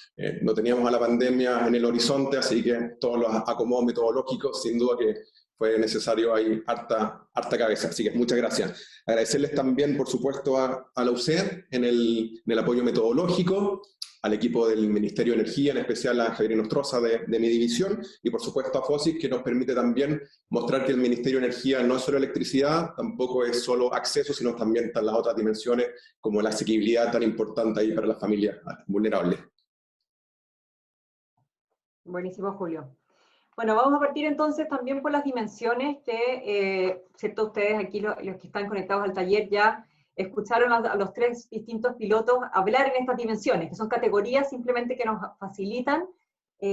no teníamos a la pandemia en el horizonte, así que todos los acomodos metodológicos, sin duda que fue necesario ahí harta cabeza. Así que muchas gracias. Agradecerles también, por supuesto, a la UCED en el apoyo metodológico, al equipo del Ministerio de Energía, en especial a Javier Nostroza de mi división, y por supuesto a FOSIS, que nos permite también mostrar que el Ministerio de Energía no es solo electricidad, tampoco es solo acceso, sino también están las otras dimensiones, como la asequibilidad tan importante ahí para las familias vulnerables. Buenísimo, Julio. Bueno, vamos a partir entonces también por las dimensiones que, ¿cierto? Ustedes aquí, los que están conectados al taller, ya escucharon a los 3 distintos pilotos hablar en estas dimensiones, que son categorías simplemente que nos facilitan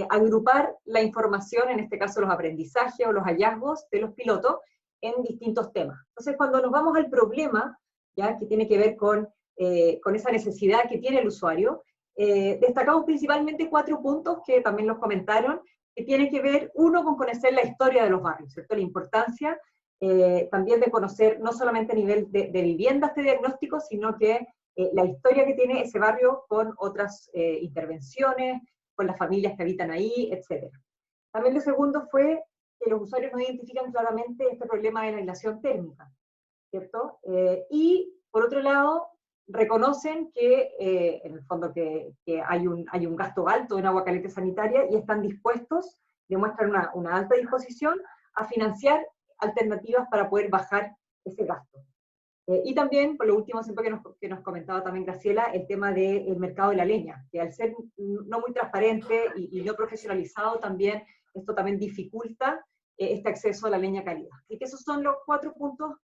agrupar la información, en este caso los aprendizajes o los hallazgos de los pilotos, en distintos temas. Entonces, cuando nos vamos al problema, ya que tiene que ver con esa necesidad que tiene el usuario, destacamos principalmente 4 puntos que también los comentaron, que tienen que ver, uno, con conocer la historia de los barrios, ¿cierto? La importancia también de conocer no solamente a nivel de vivienda este diagnóstico, sino que la historia que tiene ese barrio con otras intervenciones, con las familias que habitan ahí, etc. También lo segundo fue que los usuarios no identifican claramente este problema de la aislación térmica, ¿cierto? Y, por otro lado, reconocen que, en el fondo, que hay un gasto alto en agua caliente sanitaria y están dispuestos, demuestran una alta disposición a financiar alternativas para poder bajar ese gasto. Y también, por lo último, siempre que nos comentaba también Graciela, el tema del mercado de la leña, que al ser no muy transparente y no profesionalizado también, esto también dificulta este acceso a la leña cálida. Así que esos son los 4 puntos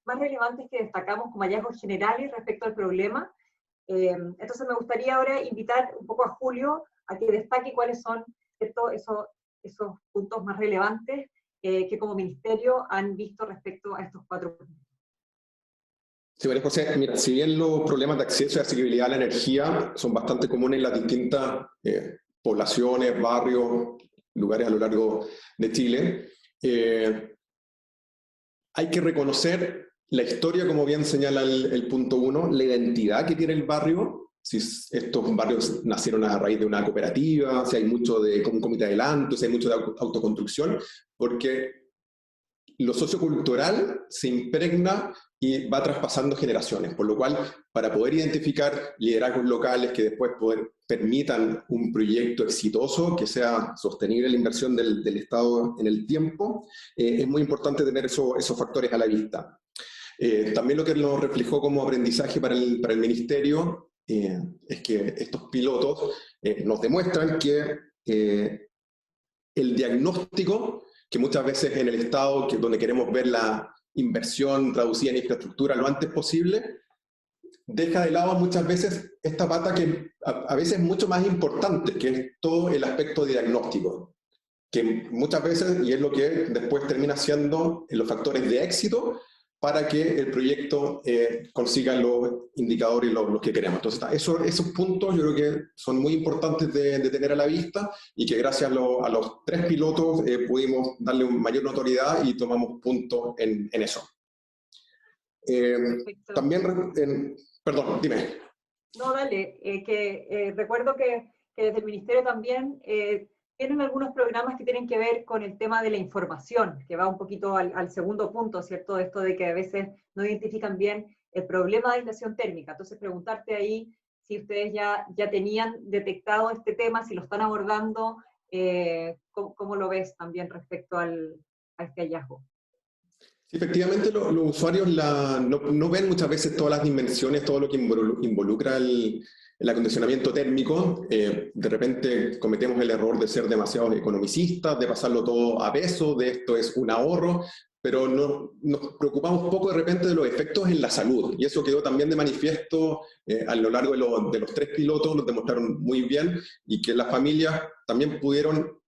más relevantes que destacamos como hallazgos generales respecto al problema. Entonces me gustaría ahora invitar un poco a Julio a que destaque cuáles son esos puntos más relevantes que como ministerio han visto respecto a estos 4 puntos. Sí, María José, mira, si bien los problemas de acceso y accesibilidad a la energía son bastante comunes en las distintas poblaciones, barrios, lugares a lo largo de Chile, hay que reconocer la historia, como bien señala el punto 1, la identidad que tiene el barrio, si estos barrios nacieron a raíz de una cooperativa, si hay mucho de un comité de adelanto, si hay mucho de autoconstrucción, porque lo sociocultural se impregna y va traspasando generaciones, por lo cual, para poder identificar liderazgos locales que después permitan un proyecto exitoso, que sea sostenible la inversión del Estado en el tiempo, es muy importante tener esos factores a la vista. También lo que nos reflejó como aprendizaje para el Ministerio es que estos pilotos nos demuestran que el diagnóstico, que muchas veces en el Estado, donde queremos ver la inversión traducida en infraestructura lo antes posible, deja de lado muchas veces esta pata que a veces es mucho más importante, que es todo el aspecto diagnóstico, que muchas veces, y es lo que después termina siendo los factores de éxito para que el proyecto consiga los indicadores y los que queremos. Entonces, esos puntos yo creo que son muy importantes de tener a la vista y que gracias a los 3 pilotos pudimos darle mayor notoriedad y tomamos puntos en eso. También, perdón, dime. No, dale, recuerdo que desde el Ministerio también tienen algunos programas que tienen que ver con el tema de la información, que va un poquito al segundo punto, ¿cierto? Esto de que a veces no identifican bien el problema de aislación térmica. Entonces, preguntarte ahí si ustedes ya tenían detectado este tema, si lo están abordando, ¿cómo lo ves también respecto a este hallazgo? Sí, efectivamente, los usuarios no ven muchas veces todas las dimensiones, todo lo que involucra el acondicionamiento térmico. De repente cometemos el error de ser demasiado economicistas, de pasarlo todo a peso, de esto es un ahorro, pero nos preocupamos poco de repente de los efectos en la salud. Y eso quedó también de manifiesto a lo largo de los 3 pilotos, nos demostraron muy bien, y que las familias también pudieron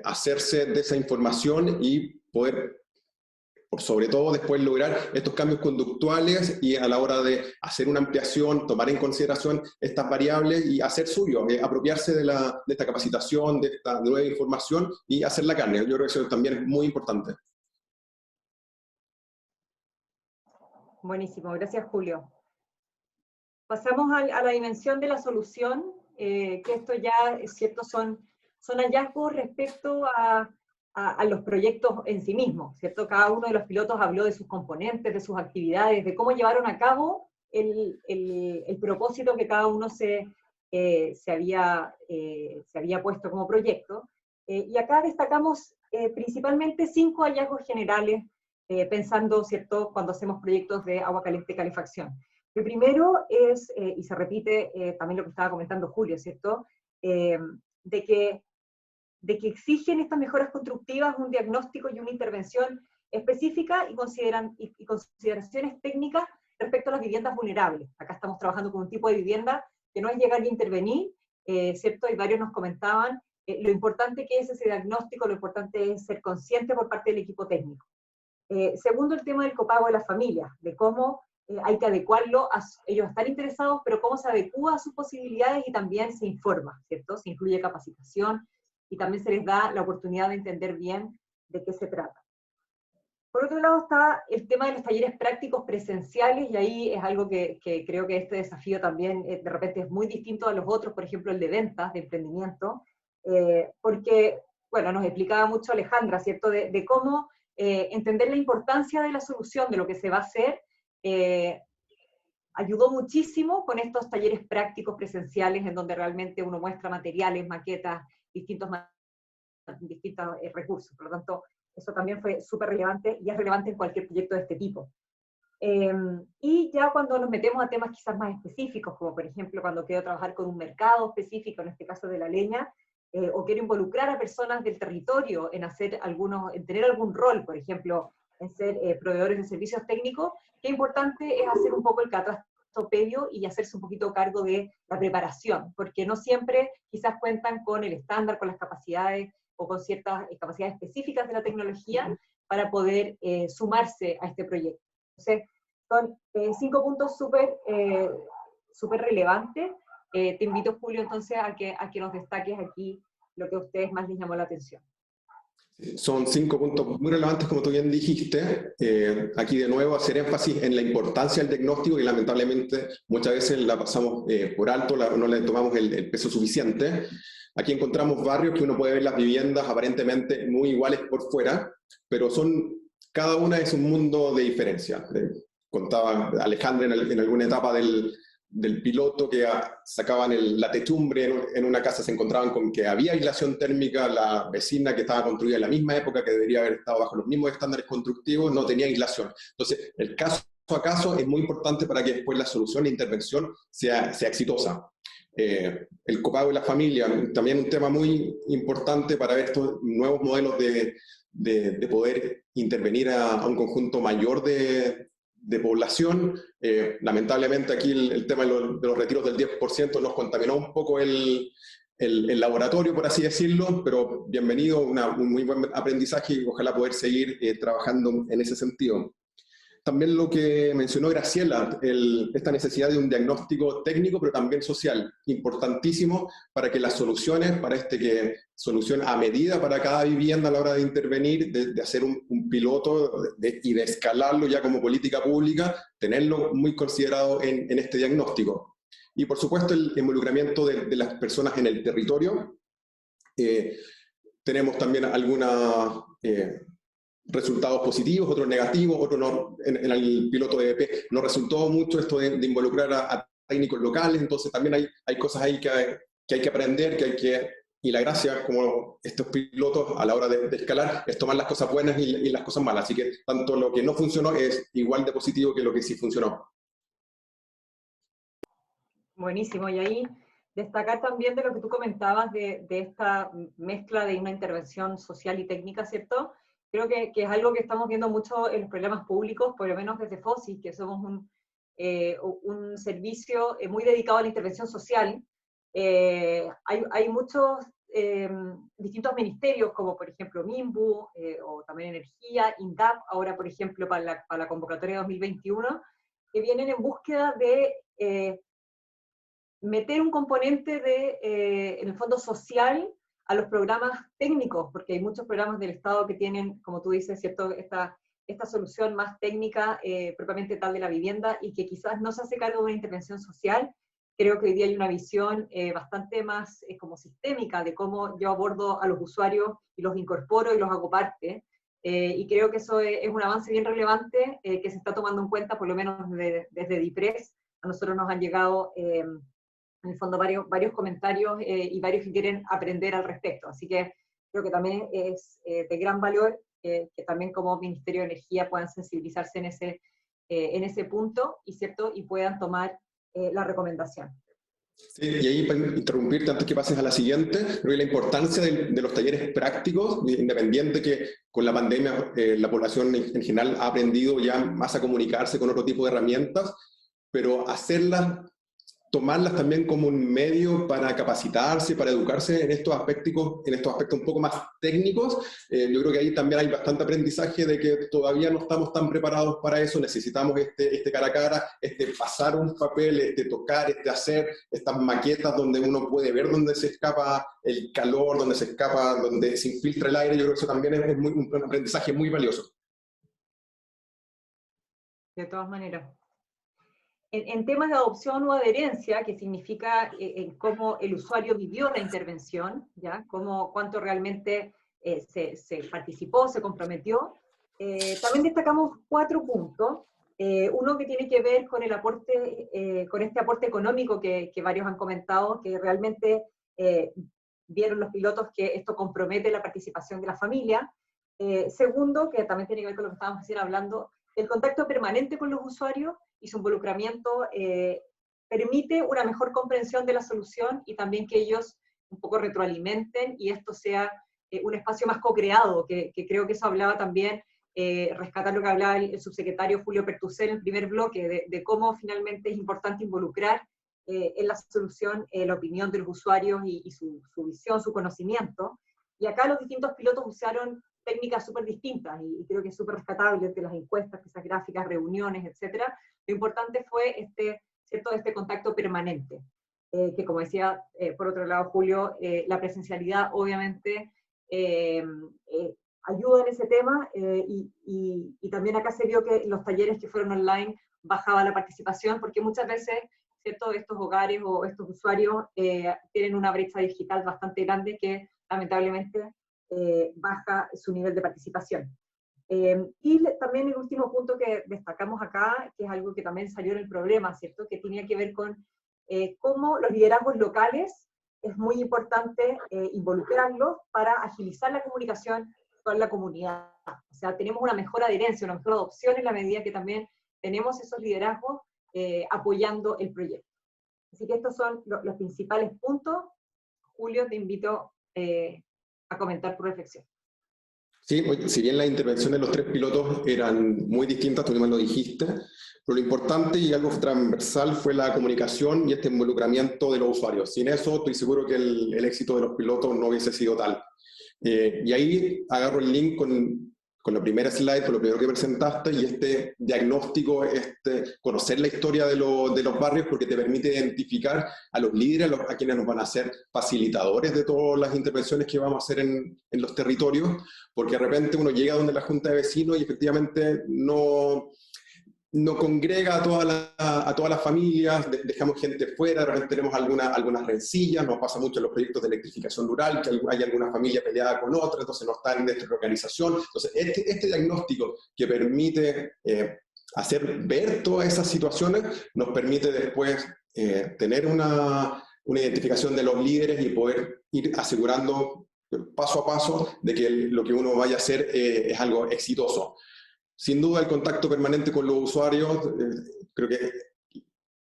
hacerse de esa información y poder, por sobre todo, después lograr estos cambios conductuales y a la hora de hacer una ampliación, tomar en consideración estas variables y hacer suyo, apropiarse de esta capacitación, de esta nueva información y hacer la carne. Yo creo que eso también es muy importante. Buenísimo, gracias Julio. Pasamos a la dimensión de la solución, que esto ya es cierto, son hallazgos respecto a los proyectos en sí mismos, ¿cierto? Cada uno de los pilotos habló de sus componentes, de sus actividades, de cómo llevaron a cabo el propósito que cada uno se había puesto como proyecto. Y acá destacamos principalmente 5 hallazgos generales, pensando, ¿cierto?, cuando hacemos proyectos de agua caliente y calefacción. El primero es, y se repite también lo que estaba comentando Julio, ¿cierto?, de que exigen estas mejoras constructivas un diagnóstico y una intervención específica y consideraciones técnicas respecto respecto a las viviendas vulnerables. Acá estamos trabajando con un tipo de vivienda que no es llegar y intervenir, ¿cierto? Y varios nos comentaban lo importante que es ese diagnóstico, lo importante es ser consciente por parte del equipo técnico. Segundo, el tema del copago de las familias, de cómo hay que adecuarlo, ellos están interesados, pero cómo se adecúa a sus posibilidades y también se informa, ¿cierto? Se incluye capacitación y también se les da la oportunidad de entender bien de qué se trata. Por otro lado está el tema de los talleres prácticos presenciales, y ahí es algo que creo que este desafío también de repente es muy distinto a los otros, por ejemplo el de ventas, de emprendimiento, porque, bueno, nos explicaba mucho Alejandra, ¿cierto? De cómo entender la importancia de la solución, de lo que se va a hacer, ayudó muchísimo con estos talleres prácticos presenciales en donde realmente uno muestra materiales, maquetas, distintos recursos. Por lo tanto, eso también fue súper relevante y es relevante en cualquier proyecto de este tipo. Y ya cuando nos metemos a temas quizás más específicos, como por ejemplo cuando quiero trabajar con un mercado específico, en este caso de la leña, o quiero involucrar a personas del territorio en en tener algún rol, por ejemplo, en ser proveedores de servicios técnicos, qué importante es hacer un poco el catastro previo y hacerse un poquito cargo de la preparación, porque no siempre quizás cuentan con el estándar, con las capacidades o con ciertas capacidades específicas de la tecnología para poder sumarse a este proyecto. Entonces, son 5 puntos súper relevantes. Te invito, Julio, entonces, a que nos destaques aquí lo que a ustedes más les llamó la atención. Son 5 puntos muy relevantes, como tú bien dijiste. Aquí de nuevo hacer énfasis en la importancia del diagnóstico, y lamentablemente muchas veces la pasamos por alto, no le tomamos el peso suficiente. Aquí encontramos barrios que uno puede ver las viviendas aparentemente muy iguales por fuera, pero cada una es un mundo de diferencia. Contaba Alejandra en alguna etapa del piloto que sacaban la techumbre en una casa, se encontraban con que había aislación térmica, la vecina que estaba construida en la misma época, que debería haber estado bajo los mismos estándares constructivos, no tenía aislación. Entonces, el caso a caso es muy importante para que después la solución e intervención sea exitosa. El copago de la familia, también un tema muy importante para ver estos nuevos modelos de poder intervenir a un conjunto mayor de población. Lamentablemente aquí el tema de los retiros del 10% nos contaminó un poco el laboratorio, por así decirlo, pero bienvenido, un muy buen aprendizaje y ojalá poder seguir trabajando en ese sentido. También lo que mencionó Graciela, esta necesidad de un diagnóstico técnico, pero también social, importantísimo para que las soluciones, solución a medida para cada vivienda a la hora de intervenir, de hacer un piloto y de escalarlo ya como política pública, tenerlo muy considerado en este diagnóstico. Y por supuesto el involucramiento de las personas en el territorio. Tenemos también algunas resultados positivos, otros negativos, otros no. En el piloto de EVP no resultó mucho esto de involucrar a técnicos locales, entonces también hay cosas ahí que hay que aprender, y la gracia, como estos pilotos a la hora de escalar, es tomar las cosas buenas y las cosas malas, así que tanto lo que no funcionó es igual de positivo que lo que sí funcionó. Buenísimo, y ahí destacar también de lo que tú comentabas de esta mezcla de una intervención social y técnica, ¿cierto? Creo que es algo que estamos viendo mucho en los programas públicos, por lo menos desde FOSI, que somos un servicio muy dedicado a la intervención social. Hay muchos distintos ministerios, como por ejemplo MIMBU, o también Energía, INDAP, ahora por ejemplo para la convocatoria 2021, que vienen en búsqueda de meter un componente en el fondo social a los programas técnicos, porque hay muchos programas del Estado que tienen, como tú dices, ¿cierto?, esta solución más técnica, propiamente tal de la vivienda, y que quizás no se hace cargo de una intervención social. Creo que hoy día hay una visión bastante más como sistémica de cómo yo abordo a los usuarios y los incorporo y los hago parte, y creo que eso es un avance bien relevante que se está tomando en cuenta, por lo menos desde DIPRES. A nosotros nos han llegado en el fondo varios comentarios y varios que quieren aprender al respecto. Así que creo que también es de gran valor que también como Ministerio de Energía puedan sensibilizarse en ese punto, y puedan tomar la recomendación. Sí, y ahí para interrumpirte antes que pases a la siguiente, creo que la importancia de los talleres prácticos, independiente que con la pandemia la población en general ha aprendido ya más a comunicarse con otro tipo de herramientas, pero tomarlas también como un medio para capacitarse, para educarse en estos aspectos un poco más técnicos. Yo creo que ahí también hay bastante aprendizaje de que todavía no estamos tan preparados para eso, necesitamos este cara a cara, pasar un papel, tocar, hacer estas maquetas donde uno puede ver dónde se escapa el calor, dónde se infiltra el aire. Yo creo que eso también es un aprendizaje muy valioso. De todas maneras. En temas de adopción o adherencia, que significa cómo el usuario vivió la intervención, ¿ya? Cuánto realmente se participó, se comprometió, también destacamos 4 puntos. Uno que tiene que ver con el aporte, con este aporte económico que varios han comentado, que realmente vieron los pilotos que esto compromete la participación de la familia. Segundo, que también tiene que ver con lo que estábamos recién hablando, el contacto permanente con los usuarios y su involucramiento permite una mejor comprensión de la solución y también que ellos un poco retroalimenten y esto sea un espacio más co-creado, que creo que eso hablaba también, rescatar lo que hablaba el subsecretario Julio Pertusel en el primer bloque, de cómo finalmente es importante involucrar en la solución la opinión de los usuarios y su visión, su conocimiento. Y acá los distintos pilotos usaron técnicas súper distintas y creo que es súper rescatable de las encuestas, esas gráficas, reuniones, etcétera. Lo importante fue este contacto permanente, que como decía por otro lado Julio, la presencialidad obviamente ayuda en ese tema y también acá se vio que los talleres que fueron online bajaba la participación porque muchas veces, ¿cierto?, estos hogares o estos usuarios tienen una brecha digital bastante grande que lamentablemente baja su nivel de participación. Y también el último punto que destacamos acá, que es algo que también salió en el problema, ¿cierto?, que tenía que ver con cómo los liderazgos locales es muy importante involucrarlos para agilizar la comunicación con la comunidad. O sea, tenemos una mejor adherencia, una mejor adopción en la medida que también tenemos esos liderazgos apoyando el proyecto. Así que estos son los principales puntos. Julio, te invito a comentar tu reflexión. Sí, si bien las intervenciones de los 3 pilotos eran muy distintas, tú mismo lo dijiste, pero lo importante y algo transversal fue la comunicación y este involucramiento de los usuarios. Sin eso, estoy seguro que el éxito de los pilotos no hubiese sido tal. Y ahí agarro el link con la primera slide, con lo primero que presentaste, y este diagnóstico, conocer la historia de los barrios, porque te permite identificar a los líderes, a quienes nos van a ser facilitadores de todas las intervenciones que vamos a hacer en los territorios, porque de repente uno llega donde la junta de vecinos y efectivamente no congrega a todas las familias, dejamos gente fuera, de repente tenemos algunas rencillas, nos pasa mucho en los proyectos de electrificación rural, que hay alguna familia peleada con otra, entonces no está en esta organización. Entonces, este diagnóstico que permite hacer ver todas esas situaciones, nos permite después tener una identificación de los líderes y poder ir asegurando paso a paso de que lo que uno vaya a hacer es algo exitoso. Sin duda el contacto permanente con los usuarios, creo que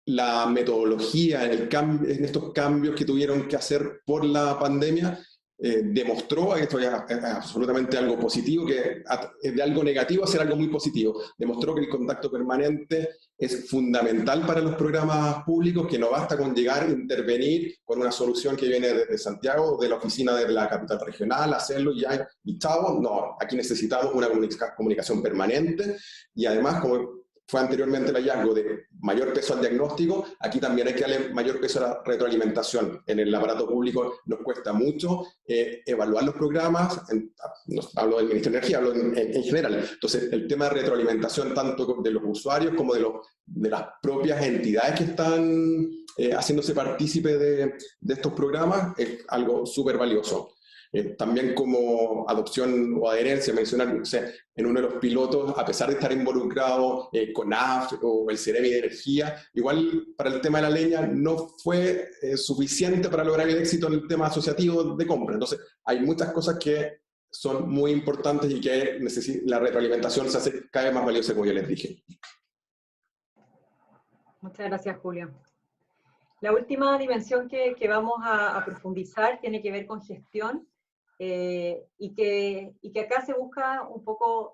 la metodología en estos cambios que tuvieron que hacer por la pandemia demostró, esto es absolutamente algo positivo, que de algo negativo hacer algo muy positivo, demostró que el contacto permanente es fundamental para los programas públicos, que no basta con llegar a intervenir con una solución que viene desde Santiago, de la oficina de la capital regional, hacerlo y chao. No, aquí necesitamos una comunicación permanente y además, como fue anteriormente el hallazgo de mayor peso al diagnóstico, aquí también hay que darle mayor peso a la retroalimentación. En el aparato público nos cuesta mucho evaluar los programas, hablo del Ministerio de Energía, hablo en general. Entonces, el tema de retroalimentación tanto de los usuarios como de las propias entidades que están haciéndose partícipes de estos programas es algo súper valioso. También como adopción o adherencia, mencionar, o sea, en uno de los pilotos, a pesar de estar involucrado con AF o el Ceremi de Energía, igual para el tema de la leña no fue suficiente para lograr el éxito en el tema asociativo de compra. Entonces, hay muchas cosas que son muy importantes y que la retroalimentación se hace cada vez más valiosa, como ya les dije. Muchas gracias, Julio. La última dimensión que vamos a profundizar tiene que ver con gestión, y que acá se busca un poco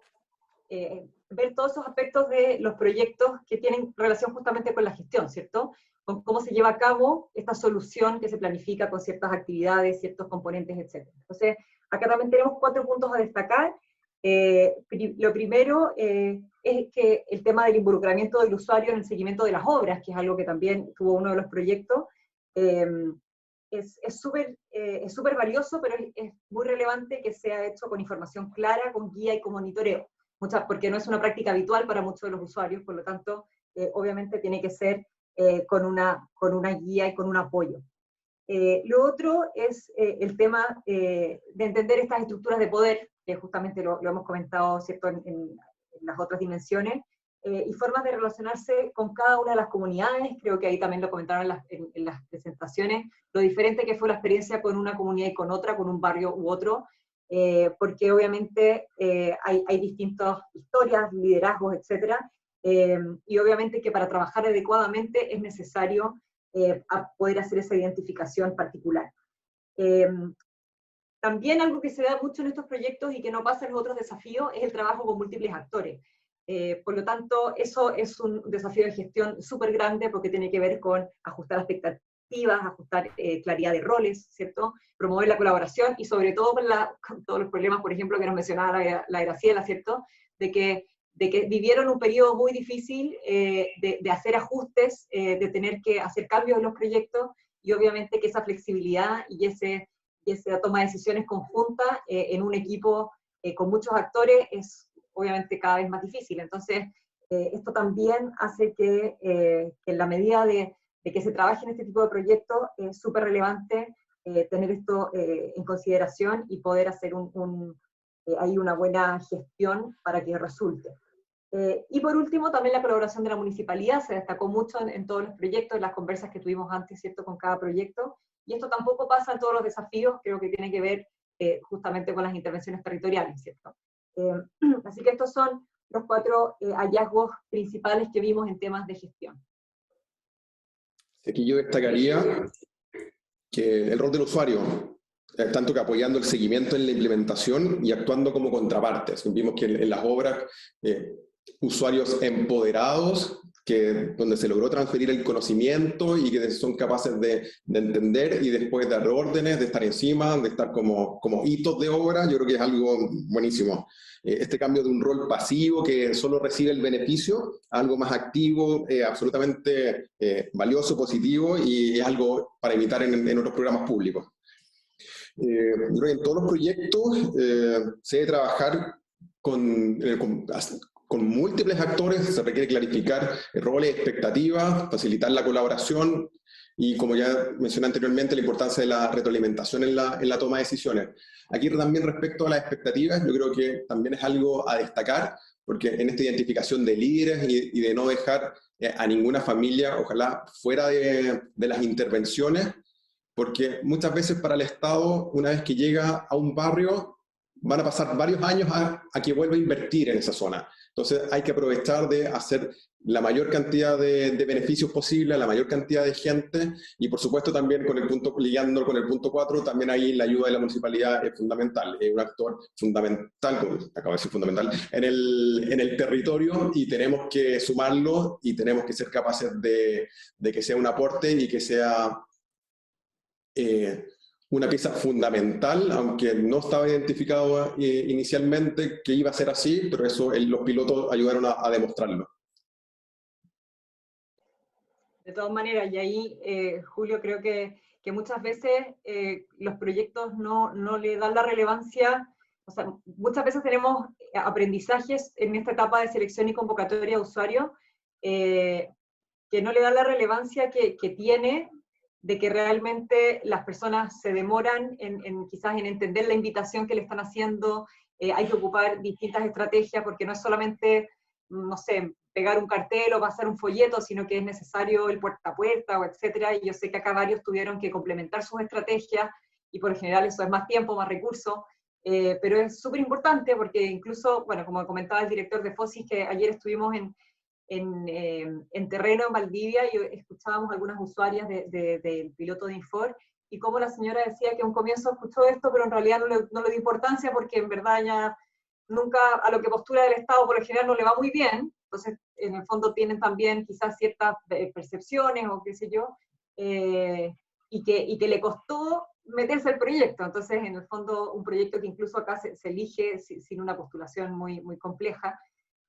ver todos esos aspectos de los proyectos que tienen relación justamente con la gestión, ¿cierto? Con cómo se lleva a cabo esta solución que se planifica con ciertas actividades, ciertos componentes, etc. Entonces, acá también tenemos 4 puntos a destacar. Lo primero es que el tema del involucramiento del usuario en el seguimiento de las obras, que es algo que también tuvo uno de los proyectos, es súper valioso, pero es muy relevante que sea hecho con información clara, con guía y con monitoreo, porque no es una práctica habitual para muchos de los usuarios, por lo tanto, obviamente tiene que ser con una guía y con un apoyo. Lo otro es el tema de entender estas estructuras de poder, que justamente lo hemos comentado, ¿cierto?, en las otras dimensiones, y formas de relacionarse con cada una de las comunidades. Creo que ahí también lo comentaron en las presentaciones, lo diferente que fue la experiencia con una comunidad y con otra, con un barrio u otro, porque obviamente hay distintas historias, liderazgos, etc. Y obviamente que para trabajar adecuadamente es necesario a poder hacer esa identificación particular. También algo que se da mucho en estos proyectos y que no pasa en los otros desafíos es el trabajo con múltiples actores. Por lo tanto, eso es un desafío de gestión súper grande porque tiene que ver con ajustar expectativas, ajustar claridad de roles, ¿cierto? Promover la colaboración y sobre todo con todos los problemas, por ejemplo, que nos mencionaba la Graciela, ¿cierto? De que vivieron un periodo muy difícil de hacer ajustes, de tener que hacer cambios en los proyectos, y obviamente que esa flexibilidad y esa toma de decisiones conjunta en un equipo con muchos actores es obviamente cada vez más difícil. Entonces, esto también hace que en la medida de que se trabaje en este tipo de proyectos es súper relevante tener esto en consideración y poder hacer ahí una buena gestión para que resulte. Y por último, también la colaboración de la municipalidad se destacó mucho en todos los proyectos, en las conversas que tuvimos antes, ¿cierto?, con cada proyecto, y esto tampoco pasa en todos los desafíos, creo que tiene que ver justamente con las intervenciones territoriales, ¿cierto? Así que estos son los 4 hallazgos principales que vimos en temas de gestión. Aquí yo destacaría que el rol del usuario, tanto que apoyando el seguimiento en la implementación y actuando como contrapartes. Vimos que en las obras, usuarios empoderados, donde se logró transferir el conocimiento y que son capaces de entender y después dar órdenes, de estar encima, de estar como hitos de obra. Yo creo que es algo buenísimo. Este cambio de un rol pasivo que solo recibe el beneficio a algo más activo, absolutamente valioso, positivo, y es algo para imitar en otros programas públicos. Yo creo que en todos los proyectos se debe trabajar con múltiples actores, se requiere clarificar roles, expectativas, facilitar la colaboración y, como ya mencioné anteriormente, la importancia de la retroalimentación en la toma de decisiones. Aquí también, respecto a las expectativas, yo creo que también es algo a destacar, porque en esta identificación de líderes y de no dejar a ninguna familia, ojalá, fuera de las intervenciones, porque muchas veces para el Estado, una vez que llega a un barrio, van a pasar varios años a que vuelva a invertir en esa zona. Entonces hay que aprovechar de hacer la mayor cantidad de beneficios posible a la mayor cantidad de gente, y por supuesto también ligando con el punto 4, también ahí la ayuda de la municipalidad es fundamental, es un actor fundamental, como acabo de decir fundamental, en el territorio, y tenemos que sumarlo y tenemos que ser capaces de que sea un aporte y que sea una pieza fundamental, aunque no estaba identificado inicialmente que iba a ser así, pero eso los pilotos ayudaron a demostrarlo. De todas maneras, y ahí, Julio, creo que muchas veces los proyectos no le dan la relevancia, o sea, muchas veces tenemos aprendizajes en esta etapa de selección y convocatoria de usuarios que no le dan la relevancia que tiene, de que realmente las personas se demoran quizás en entender la invitación que le están haciendo. Hay que ocupar distintas estrategias, porque no es solamente, no sé, pegar un cartel o pasar un folleto, sino que es necesario el puerta a puerta, o etcétera, y yo sé que acá varios tuvieron que complementar sus estrategias, y por lo general eso es más tiempo, más recursos, pero es súper importante porque incluso, bueno, como comentaba el director de FOSIS, que ayer estuvimos en terreno en Valdivia, y escuchábamos algunas usuarias del piloto de Infor, y como la señora decía que a un comienzo escuchó esto, pero en realidad no le dio importancia, porque en verdad ya nunca a lo que postula el Estado por lo general no le va muy bien, entonces en el fondo tienen también quizás ciertas percepciones o qué sé yo, y que le costó meterse al proyecto. Entonces en el fondo un proyecto que incluso acá se elige sin una postulación muy, muy compleja.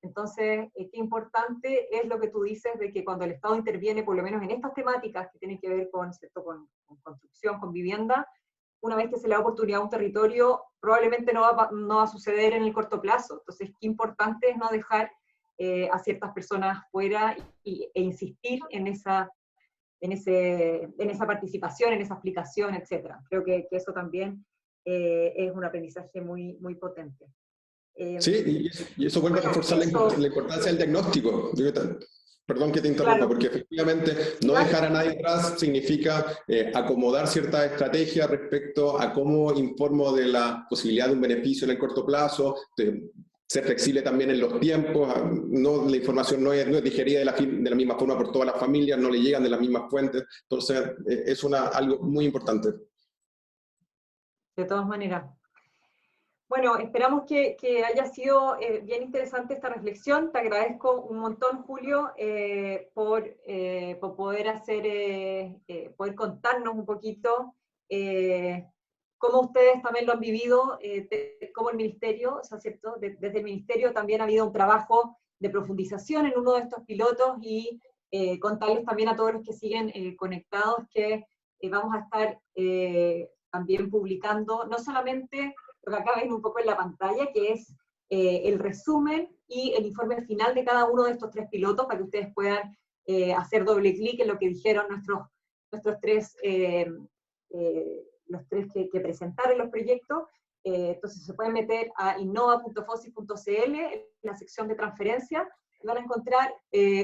Entonces, qué importante es lo que tú dices de que cuando el Estado interviene, por lo menos en estas temáticas que tienen que ver con, ¿cierto?, con construcción, con vivienda, una vez que se le da oportunidad a un territorio, probablemente no va a suceder en el corto plazo. Entonces, qué importante es no dejar a ciertas personas fuera e insistir en esa participación, en esa aplicación, etc. Creo que eso también es un aprendizaje muy, muy potente. Sí, y eso vuelve a reforzar la importancia del diagnóstico. Perdón que te interrumpa, claro, porque efectivamente no dejar a nadie atrás significa acomodar ciertas estrategias respecto a cómo informo de la posibilidad de un beneficio en el corto plazo, ser flexible también en los tiempos, la información no es digerida de la misma forma por todas las familias, no le llegan de las mismas fuentes, entonces es algo muy importante. De todas maneras. Bueno, esperamos que haya sido bien interesante esta reflexión. Te agradezco un montón, Julio, por poder poder contarnos un poquito cómo ustedes también lo han vivido, como el Ministerio, o sea, ¿cierto? Desde el Ministerio también ha habido un trabajo de profundización en uno de estos pilotos, y contarles también a todos los que siguen conectados que vamos a estar también publicando, no solamente lo que acá ven un poco en la pantalla, que es el resumen y el informe final de cada uno de estos 3 pilotos, para que ustedes puedan hacer doble clic en lo que dijeron nuestros 3, los 3 que presentaron los proyectos. Entonces se pueden meter a innova.fosis.cl, en la sección de transferencia, y van a encontrar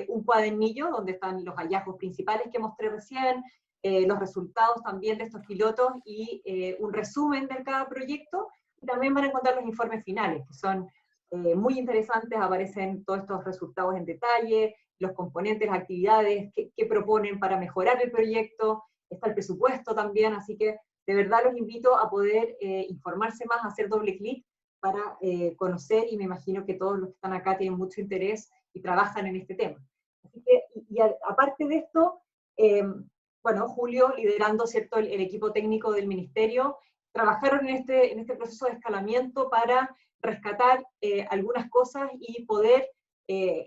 un cuadernillo donde están los hallazgos principales que mostré recién, los resultados también de estos pilotos, y un resumen de cada proyecto. Y también van a encontrar los informes finales, que son muy interesantes. Aparecen todos estos resultados en detalle, los componentes, las actividades que proponen para mejorar el proyecto, está el presupuesto también, así que de verdad los invito a poder informarse más, hacer doble clic para conocer, y me imagino que todos los que están acá tienen mucho interés y trabajan en este tema. Así que, aparte de esto, bueno, Julio, liderando, ¿cierto?, el equipo técnico del Ministerio, trabajaron en este proceso de escalamiento para rescatar algunas cosas y poder, en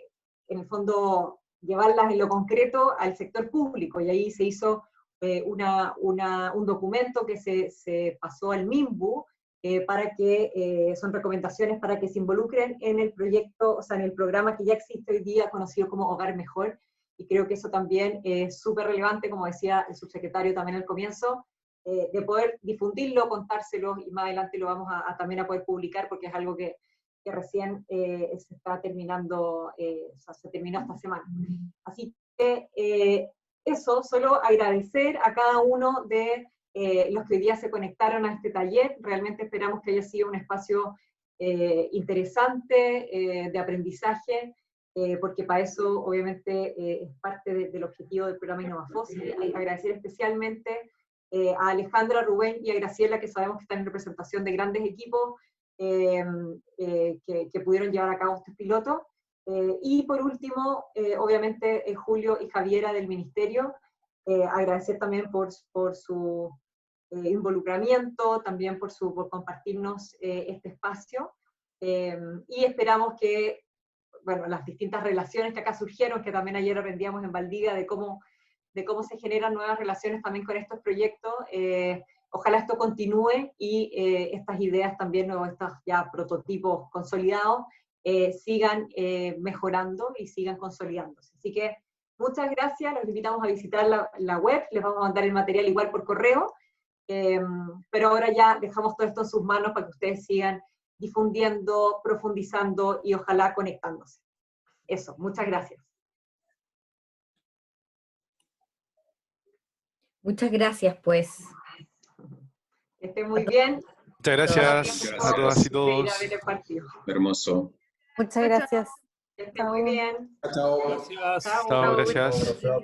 el fondo, llevarlas en lo concreto al sector público. Y ahí se hizo un documento que se pasó al MIMBU, para que, son recomendaciones para que se involucren en el proyecto, o sea, en el programa que ya existe hoy día, conocido como Hogar Mejor, y creo que eso también es súper relevante, como decía el subsecretario también al comienzo, de poder difundirlo, contárselo, y más adelante lo vamos también a poder publicar, porque es algo que recién se está terminando, o sea, se terminó esta semana. Así que eso, solo agradecer a cada uno de los que hoy día se conectaron a este taller. Realmente esperamos que haya sido un espacio interesante, de aprendizaje, porque para eso obviamente es parte del objetivo del programa InnovaFosis. Agradecer especialmente a Alejandra, a Rubén y a Graciela, que sabemos que están en representación de grandes equipos que pudieron llevar a cabo estos pilotos. Y por último, obviamente, Julio y Javiera del Ministerio, agradecer también por su involucramiento, también por compartirnos este espacio, y esperamos que, bueno, las distintas relaciones que acá surgieron, que también ayer aprendíamos en Valdivia, de cómo se generan nuevas relaciones también con estos proyectos, ojalá esto continúe, y estas ideas también, o estos ya prototipos consolidados, sigan mejorando y sigan consolidándose. Así que muchas gracias, los invitamos a visitar la web, les vamos a mandar el material igual por correo, pero ahora ya dejamos todo esto en sus manos para que ustedes sigan difundiendo, profundizando y ojalá conectándose. Eso, muchas gracias. Muchas gracias, pues. Que estén muy bien. Muchas gracias a todas y todos. Hermoso. Muchas gracias. Que estén muy bien. Chao. Gracias. Chao. Chao, gracias. Chao.